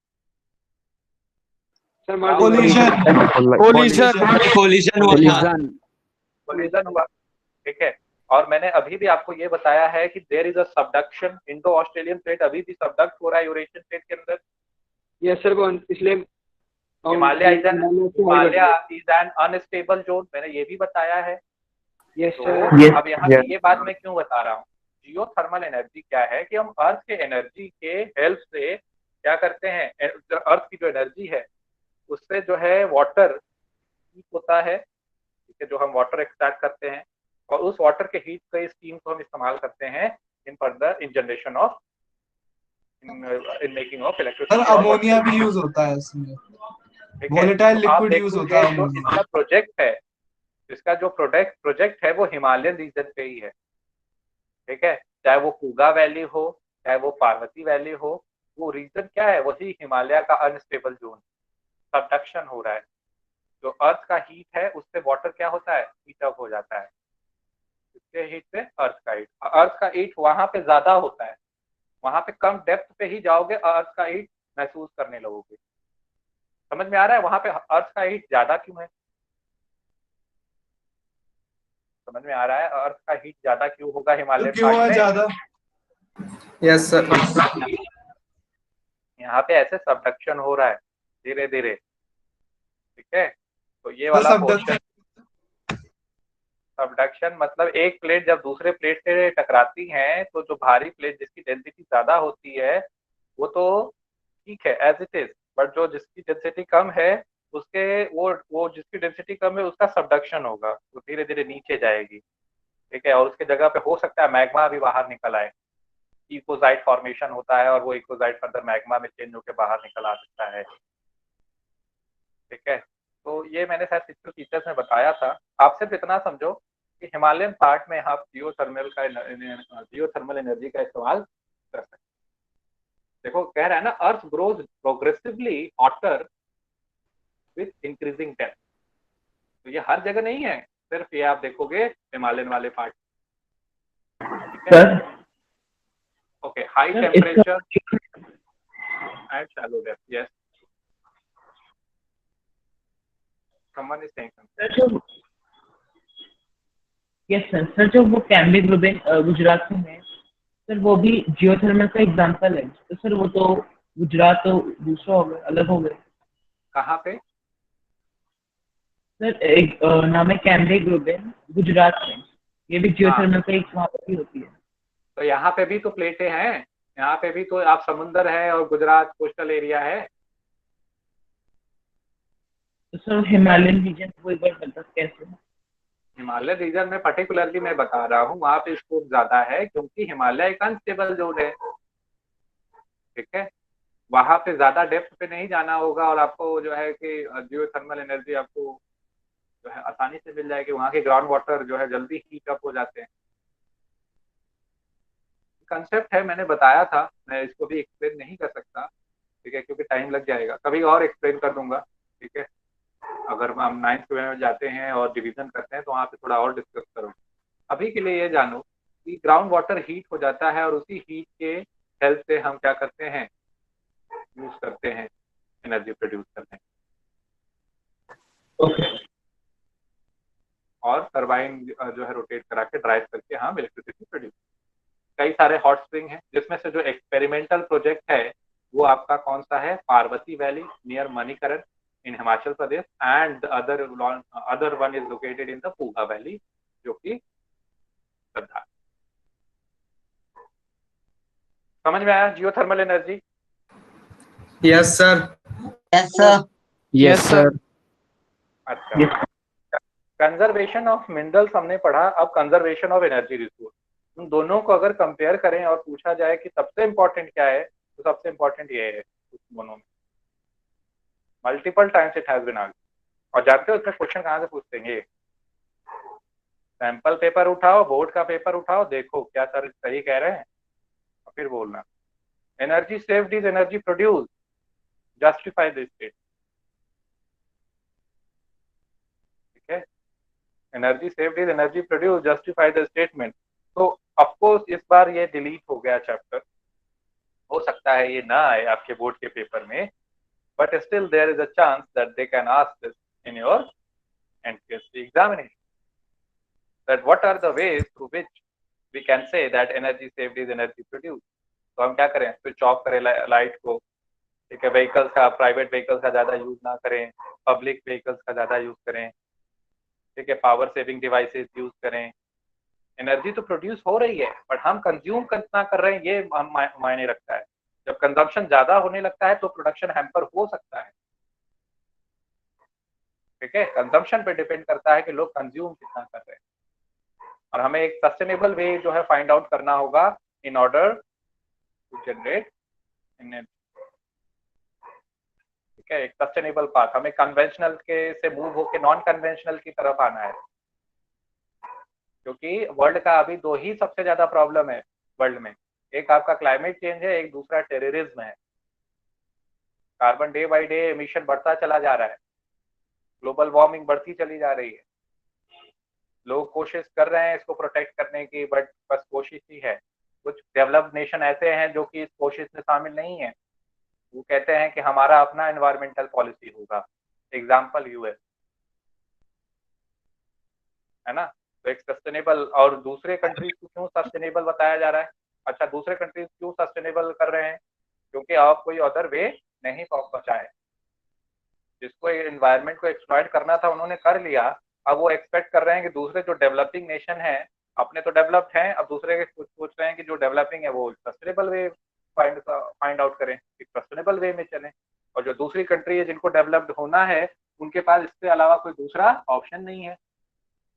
सर कोलिजन हुआ, ठीक है। और मैंने अभी भी आपको ये बताया है कि there is a subduction, Indo Australian plate अभी भी सबडक्ट हो रहा है यूरेशियन प्लेट के अंदर। यस सर, वो इसलिए Himalaya is an unstable zone, मैंने ये भी बताया है। यस तो सर। अब यहाँ पे ये बात मैं क्यों बता रहा हूँ, जियोथर्मल एनर्जी क्या है कि हम अर्थ के एनर्जी के हेल्प से क्या करते हैं, अर्थ की जो एनर्जी है उससे जो है वाटर हीट होता है, ठीक है, जो हम वाटर एक्सट्रैक्ट करते हैं और उस वाटर के हीट के स्टीम को हम इस्तेमाल करते हैं in further in generation of in making of electricity. Sir ammonia भी यूज होता है इसमें, वोलेटाइल लिक्विड यूज होता है। जो इसका प्रोजेक्ट है, इसका जो प्रोजेक्ट है वो हिमालयन रीजन पे ही है, ठीक है, चाहे वो कुगा वैली हो, चाहे वो पार्वती वैली हो, वो रीजन क्या है, वही हिमालय का अनस्टेबल जोन, सबडक्शन हो रहा है। जो अर्थ का हीट है उससे वाटर क्या होता है, हीट अप हो जाता है, इसके हीट से अर्थ का हीट वहां पे ज्यादा होता है, वहां पे कम डेप्थ पे ही जाओगे अर्थ का हीट महसूस करने लगोगे। समझ में आ रहा है वहां पे अर्थ का हीट ज्यादा क्यों है? समझ में आ रहा है अर्थ का हीट ज्यादा क्यों होगा हिमालय क्यों है ज्यादा? Yes sir. यहाँ पे ऐसे सबडक्शन हो रहा है धीरे धीरे, ठीक है। तो ये वाला पोर्शन, सबडक्शन मतलब एक प्लेट जब दूसरे प्लेट से टकराती है तो जो भारी प्लेट जिसकी डेंसिटी ज्यादा होती है वो तो ठीक है एज इट इज, बट जो जिसकी डेंसिटी कम है उसके वो जिसकी डेंसिटी कम है उसका सबडक्शन होगा, वो धीरे धीरे नीचे जाएगी, ठीक है। और उसके जगह पे हो सकता है मैग्मा भी बाहर निकल आए, इकोजाइट फॉर्मेशन होता है और वो इकोजाइट फर्दर मैग्मा में चेंज होकर बाहर निकल आ सकता है, ठीक है। तो ये मैंने शायद फिजिकल फीचर्स में बताया था। आप सिर्फ इतना समझो कि हिमालयन पार्ट में आप जियोथर्मल एनर्जी का इस्तेमाल कर सकते हैं। देखो कह रहा है ना, earth grows progressively hotter with increasing depth, तो ये हर जगह नहीं है, सिर्फ ये आप देखोगे हिमालयन वाले पार्ट, ठीक है। Okay, high temperature and shallow depth, yes someone is saying something. Yes sir. Sir जो वो कैम्ब्रिक ग्लोबेन गुजरात में है सर, वो भी जियोथर्मल का एग्जांपल है, तो सर वो तो गुजरात तो दूसरा हो गया, अलग हो गया। कहाँ पे सर? एक नाम है कैम्ब्रिक ग्लोबेन गुजरात में, ये भी जियोथर्मल का एक वहाँ पर होती है। तो यहाँ पे भी तो प्लेटें हैं, यहाँ पे भी तो आप समुंदर है और गुजरात कोस्टल एरिया है। तो सर हिमालयन रीजन को एक बार बता कैसे? हिमालय रीजन में पर्टिकुलरली मैं बता रहा हूँ वहां पे स्कोप ज्यादा है क्योंकि हिमालय एक अनस्टेबल जोन है, ठीक है। वहां पे ज्यादा डेप्थ पे नहीं जाना होगा और आपको जो है कि जियोथर्मल एनर्जी आपको जो है आसानी से मिल जाएगी। वहां के ग्राउंड वाटर जो है जल्दी हीट अप हो जाते हैं। कंसेप्ट है, मैंने बताया था, मैं इसको भी एक्सप्लेन नहीं कर सकता, ठीक है, क्योंकि टाइम लग जाएगा, कभी और एक्सप्लेन कर दूंगा, ठीक है। अगर हम 9th में जाते हैं और डिवीजन करते हैं तो वहाँ पे थोड़ा और डिस्कस करूँगा। अभी के लिए ये जानो कि ग्राउंड वाटर हीट हो जाता है और उसी हीट के हेल्प से हम क्या करते हैं, यूज करते हैं एनर्जी प्रोड्यूस करने। और टरबाइन जो है रोटेट करा के ड्राइव करके हम इलेक्ट्रिसिटी प्रोड्यूस। कई सारे हॉट स्प्रिंग हैं, जिसमें से जो एक्सपेरिमेंटल प्रोजेक्ट है वो आपका कौन सा है, Parvati valley near Manikaran in Himachal Pradesh, and other one is located in the Puga valley, जो कि लद्दाख। समझ में आया geothermal energy? Yes sir. Yes sir. Yes sir. अच्छा, कंजर्वेशन ऑफ मिनरल्स हमने पढ़ा, अब कंजर्वेशन ऑफ एनर्जी रिसोर्स। उन दोनों को अगर कंपेयर करें और पूछा जाए कि सबसे इंपॉर्टेंट क्या है, तो सबसे इंपॉर्टेंट ये है उस दोनों में। Multiple times it has been asked. और जानते हो इसमें क्वेश्चन कहाँ से पूछते हैं? सैंपल पेपर उठाओ, बोर्ड का पेपर उठाओ, देखो क्या सर सही कह रहे हैं, और फिर बोलना। Energy saved is energy produce, justify this state. ठीक है, energy saved is energy produce, justify the statement. तो ऑफकोर्स इस बार ये डिलीट हो गया चैप्टर, हो सकता है ये ना आए आपके बोर्ड के पेपर में, but still there is a chance that they can ask this in your NTSC examination, that what are the ways through which we can say that energy saved is energy produced। तो हम क्या करें, switch off करें light को, ठीक है, vehicles का, private vehicles का ज्यादा यूज ना करें, पब्लिक व्हीकल्स का ज्यादा यूज करें, ठीक है, पावर सेविंग डिवाइसेस यूज करें। एनर्जी तो प्रोड्यूस हो रही है, बट हम कंज्यूम कितना कर रहे हैं ये मायने रखता है। जब कंजम्पशन ज्यादा होने लगता है तो प्रोडक्शन हैम्पर हो सकता है, ठीक है। कंजम्पशन पे डिपेंड करता है कि लोग कंज्यूम कितना कर रहे हैं, और हमें एक सस्टेनेबल वे जो है फाइंड आउट करना होगा in order to generate energy, ठीक है। एक सस्टेनेबल पाथ, हमें कन्वेंशनल के से मूव होकर नॉन कन्वेंशनल की तरफ आना है, क्योंकि वर्ल्ड का अभी दो ही सबसे ज्यादा प्रॉब्लम है वर्ल्ड में, एक आपका क्लाइमेट चेंज है, एक दूसरा टेररिज्म है। Carbon day by day emission बढ़ता चला जा रहा है, ग्लोबल वार्मिंग बढ़ती चली जा रही है। लोग कोशिश कर रहे हैं इसको प्रोटेक्ट करने की, बट बस कोशिश ही है। कुछ डेवलप्ड नेशन ऐसे हैं जो कि इस कोशिश में शामिल नहीं है, वो कहते हैं कि हमारा अपना एनवायरमेंटल पॉलिसी होगा, एग्जाम्पल यूएस, है ना। तो एक सस्टेनेबल, और दूसरे कंट्रीज को क्यों सस्टेनेबल बताया जा रहा है? अच्छा, दूसरे कंट्रीज क्यों सस्टेनेबल कर रहे हैं? क्योंकि आप कोई अदर वे नहीं बचा है। जिसको एनवायरनमेंट को एक्सप्लॉइट करना था उन्होंने कर लिया, अब वो एक्सपेक्ट कर रहे हैं कि दूसरे जो डेवलपिंग नेशन है, अपने तो डेवलप्ड हैं, अब दूसरे के सोच रहे हैं कि जो डेवलपिंग है वो सस्टेनेबल वे फाइंड आउट करें, एक सस्टेनेबल वे में चलें। और जो दूसरी कंट्री है जिनको डेवलप्ड होना है, उनके पास इसके अलावा कोई दूसरा ऑप्शन नहीं है।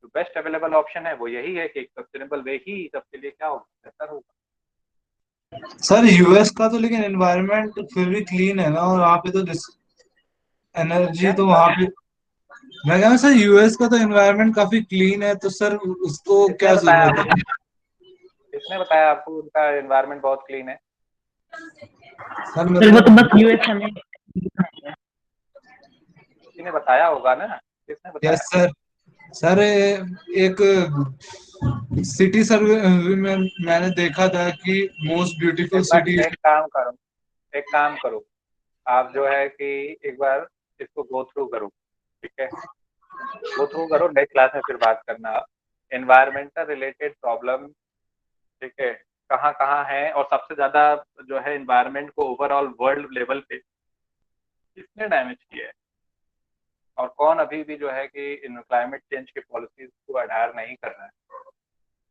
जो बेस्ट अवेलेबल ऑप्शन है वो यही है कि एक सस्टेनेबल वे ही सबके लिए क्या होगा, बेहतर होगा। सर यूएस का तो लेकिन एनवायरनमेंट फिर भी क्लीन है ना, और वहाँ पे तो एनर्जी तो वहाँ पे, मैं कह रहा हूँ सर यूएस का तो एनवायरनमेंट काफी क्लीन है, तो सर उसको क्या जरूरत है? किसने बताया आपको उनका एनवायरनमेंट बहुत क्लीन है? सर वो तो बस यूएस में किसी ने बताया होगा ना, किसने बताया? Yes sir. सर एक सिटी सर्वे में मैंने देखा था कि मोस्ट ब्यूटीफुल सिटी। एक काम करो, आप जो है कि एक बार इसको गो थ्रू करो, ठीक है, गो थ्रू करो, नेक्स्ट क्लास में फिर बात करना। एनवायरमेंटल रिलेटेड प्रॉब्लम, ठीक है, कहाँ कहाँ है, और सबसे ज्यादा जो है एनवायरमेंट को ओवरऑल वर्ल्ड लेवल पे किसने डैमेज किया है, और कौन अभी भी जो है कि इन क्लाइमेट चेंज की पॉलिसीज को अडायर नहीं कर रहा है।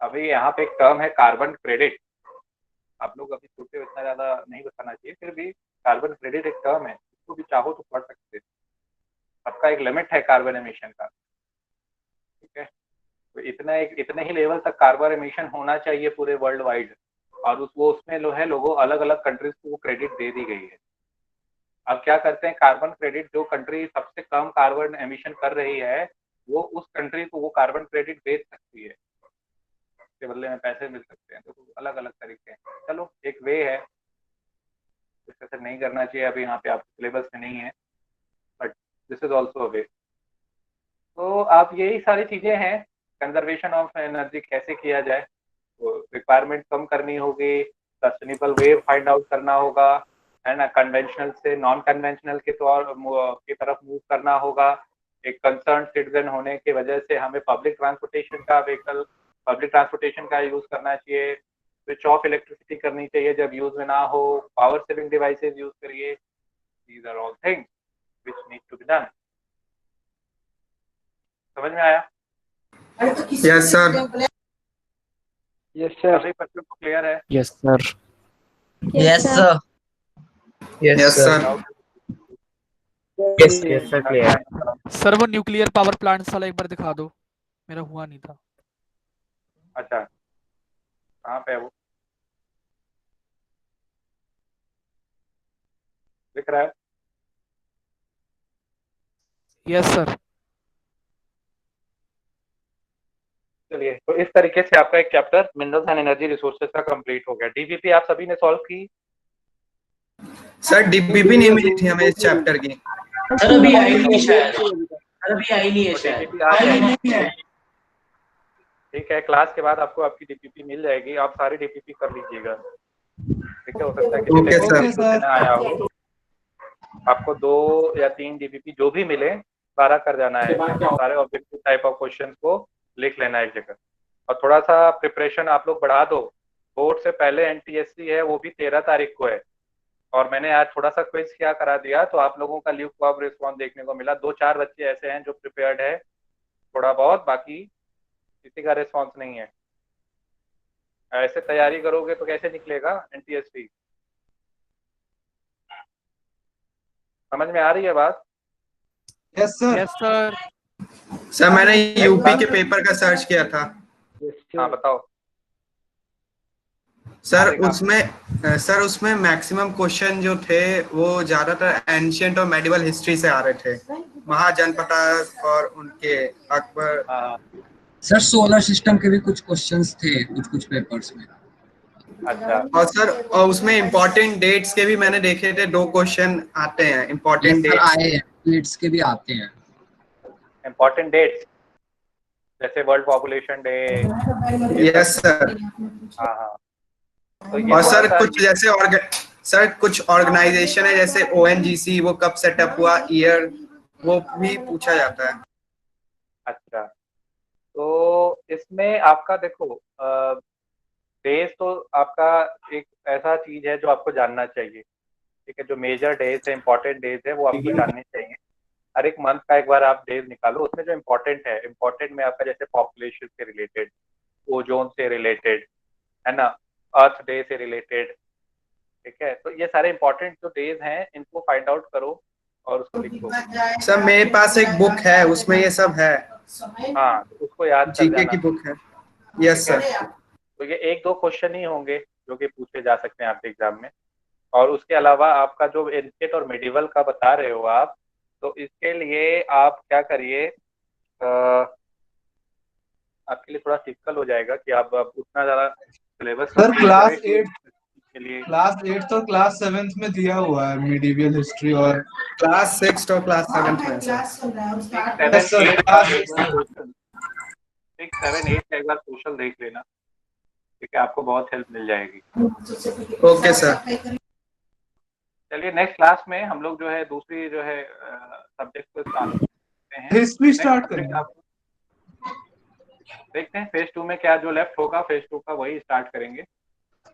अभी यहाँ पे एक टर्म है कार्बन क्रेडिट, आप लोग अभी छोटे, इतना ज्यादा नहीं बताना चाहिए, फिर भी कार्बन क्रेडिट एक टर्म है, इसको भी चाहो तो पढ़ सकते हैं। सबका एक लिमिट है कार्बन एमिशन का, ठीक है। तो इतने ही लेवल तक कार्बन एमिशन होना चाहिए पूरे वर्ल्ड वाइड, और उसमें जो है लोगों अलग अलग कंट्रीज को क्रेडिट दे दी गई है। अब क्या करते हैं, कार्बन क्रेडिट जो कंट्री सबसे कम कार्बन एमिशन कर रही है वो उस कंट्री को वो कार्बन क्रेडिट बेच सकती है, उसके बदले में पैसे मिल सकते हैं। तो अलग अलग तरीके हैं। चलो एक वे है, ऐसे नहीं करना चाहिए, अभी यहाँ पे आपके सिलेबस में नहीं है, but this is also a way. तो आप यही सारी चीजें हैं, कंजर्वेशन ऑफ एनर्जी कैसे किया जाए, तो रिक्वायरमेंट कम करनी होगी, सस्टेनेबल वे फाइंड आउट करना होगा, है ना, कन्वेंशनल से नॉन कन्वेंशनल के तौर की तरफ मूव करना होगा। एक कंसर्न सिटीजन होने की वजह से हमें पब्लिक ट्रांसपोर्टेशन का यूज करना चाहिए, स्विच ऑफ इलेक्ट्रिसिटी करनी चाहिए जब यूज में ना हो, पावर सेविंग डिवाइसेस यूज करिए। These are all things which need to be done. समझ में आया? Yes sir. Yes sir. सभी बच्चों को क्लियर है? Yes sir. Yes sir. Yes sir. Yes yes sir clear. Sir वो न्यूक्लियर पावर प्लांट वाला एक बार दिखा दो, मेरा हुआ नहीं था। अच्छा कहाँ पे है वो, दिख रहा है? Yes sir. चलिए, तो इस तरीके से आपका एक chapter minerals and energy resources का कंप्लीट हो गया। डीबीपी आप सभी ने सॉल्व की? सर डीबीपी नहीं मिली थी हमें इस चैप्टर की। सर अभी आई नहीं शायद, सर अभी आई नहीं है शायद। ठीक है, क्लास के बाद आपको आपकी डीपीपी मिल जाएगी, आप सारी डीपीपी कर लीजिएगा। ठीक है, हो सकता है किसी टेक्निकल इशू से ना आया हो, आपको 2 या 3 डीपीपी जो भी मिले सारा कर जाना है, सारे ऑब्जेक्टिव टाइप ऑफ क्वेश्चन को लिख लेना है एक जगह, और थोड़ा सा प्रिपरेशन आप लोग बढ़ा दो। बोर्ड से पहले एनटीएससी है, वो भी 13 तारीख को है, और मैंने आज थोड़ा सा क्विज क्या करा दिया, तो आप लोगों का ल्यूकवार्म रिस्पॉन्स देखने को मिला। 2-4 बच्चे ऐसे हैं जो प्रिपेयर्ड है थोड़ा बहुत, बाकी किसी का रिस्पॉन्स नहीं है। ऐसे तैयारी करोगे तो कैसे निकलेगा एनटीएससी? समझ में आ रही है बात? Yes sir. Yes sir. Sir मैंने यूपी के पेपर का सर्च किया था। हाँ बताओ सर। उसमें मैक्सिमम क्वेश्चन जो थे वो ज्यादातर एंशिएंट और मेडिवल हिस्ट्री से आ रहे थे, महाजनपदा और उनके अकबर। सर सोलर सिस्टम के भी कुछ क्वेश्चंस थे कुछ पेपर्स में। अच्छा। और सर और उसमें इम्पोर्टेंट डेट्स के भी मैंने देखे थे, 2 क्वेश्चन आते हैं इम्पोर्टेंट डेट्स के भी आते हैं। इम्पोर्टेंट डेट्स जैसे world population day. Yes sir. हाँ। तो और सर कुछ जैसे कुछ ऑर्गेनाइजेशन है जैसे ONGC, वो कब सेटअप हुआ, ईयर, वो भी पूछा जाता है। अच्छा, तो इसमें आपका देखो डेज तो आपका एक ऐसा चीज है जो आपको जानना चाहिए। ठीक है, जो मेजर डेज है, इंपॉर्टेंट डेज है, वो आपको जानने चाहिए। हर एक मंथ का एक बार आप डेज निकालो, उसमें जो इम्पोर्टेंट है, इम्पोर्टेंट में आपका जैसे पॉपुलेशन से रिलेटेड, ओजोन से रिलेटेड, है ना, अर्थ डे से रिलेटेड। ठीक है, तो ये सारे इम्पोर्टेंट जो डेज हैं इनको फाइंड आउट करो और उसको लिखो। सर मेरे पास एक बुक है, उसमें ये सब है। हाँ, तो उसको याद कर जीके की बुक है। Yes sir. तो ये 1-2 क्वेश्चन ही होंगे जो कि पूछे जा सकते हैं आपके एग्जाम में, और उसके अलावा आपका जो एंशिएंट और मेडिवल का बता रहे हो आप, तो इसके लिए आप क्या करिए, आपके लिए थोड़ा टिपिकल हो जाएगा कि आप उतना ज्यादा सिलेबस सर क्लास 8 के लिए और क्लास 7 में दिया हुआ है मेडिवल हिस्ट्री, और क्लास 6 और क्लास 7 में 6, 7, 8 का एक बार सोशल देख लेना। ठीक है, आपको बहुत हेल्प मिल जाएगी। Okay sir. चलिए नेक्स्ट क्लास में हम लोग जो है दूसरी जो है सब्जेक्ट को स्टार्ट करते हैं। हिस्ट्री स्टार्ट करेंगे। देखते हैं फेज 2 में क्या जो लेफ्ट होगा, फेज 2 का वही स्टार्ट करेंगे।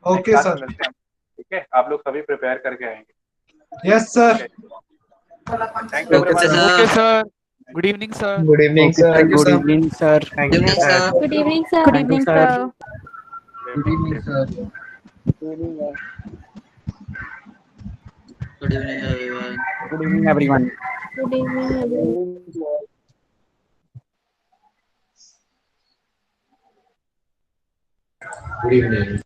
Okay sir. ठीक है, आप लोग सभी प्रिपेयर करके आएंगे। Yes sir. Thank you okay sir. Good evening sir. Good evening sir. Good evening sir. Thank you sir. Good evening sir. Good evening sir. Good evening sir. Good evening everyone. Good evening everyone. Good evening everyone. Good evening.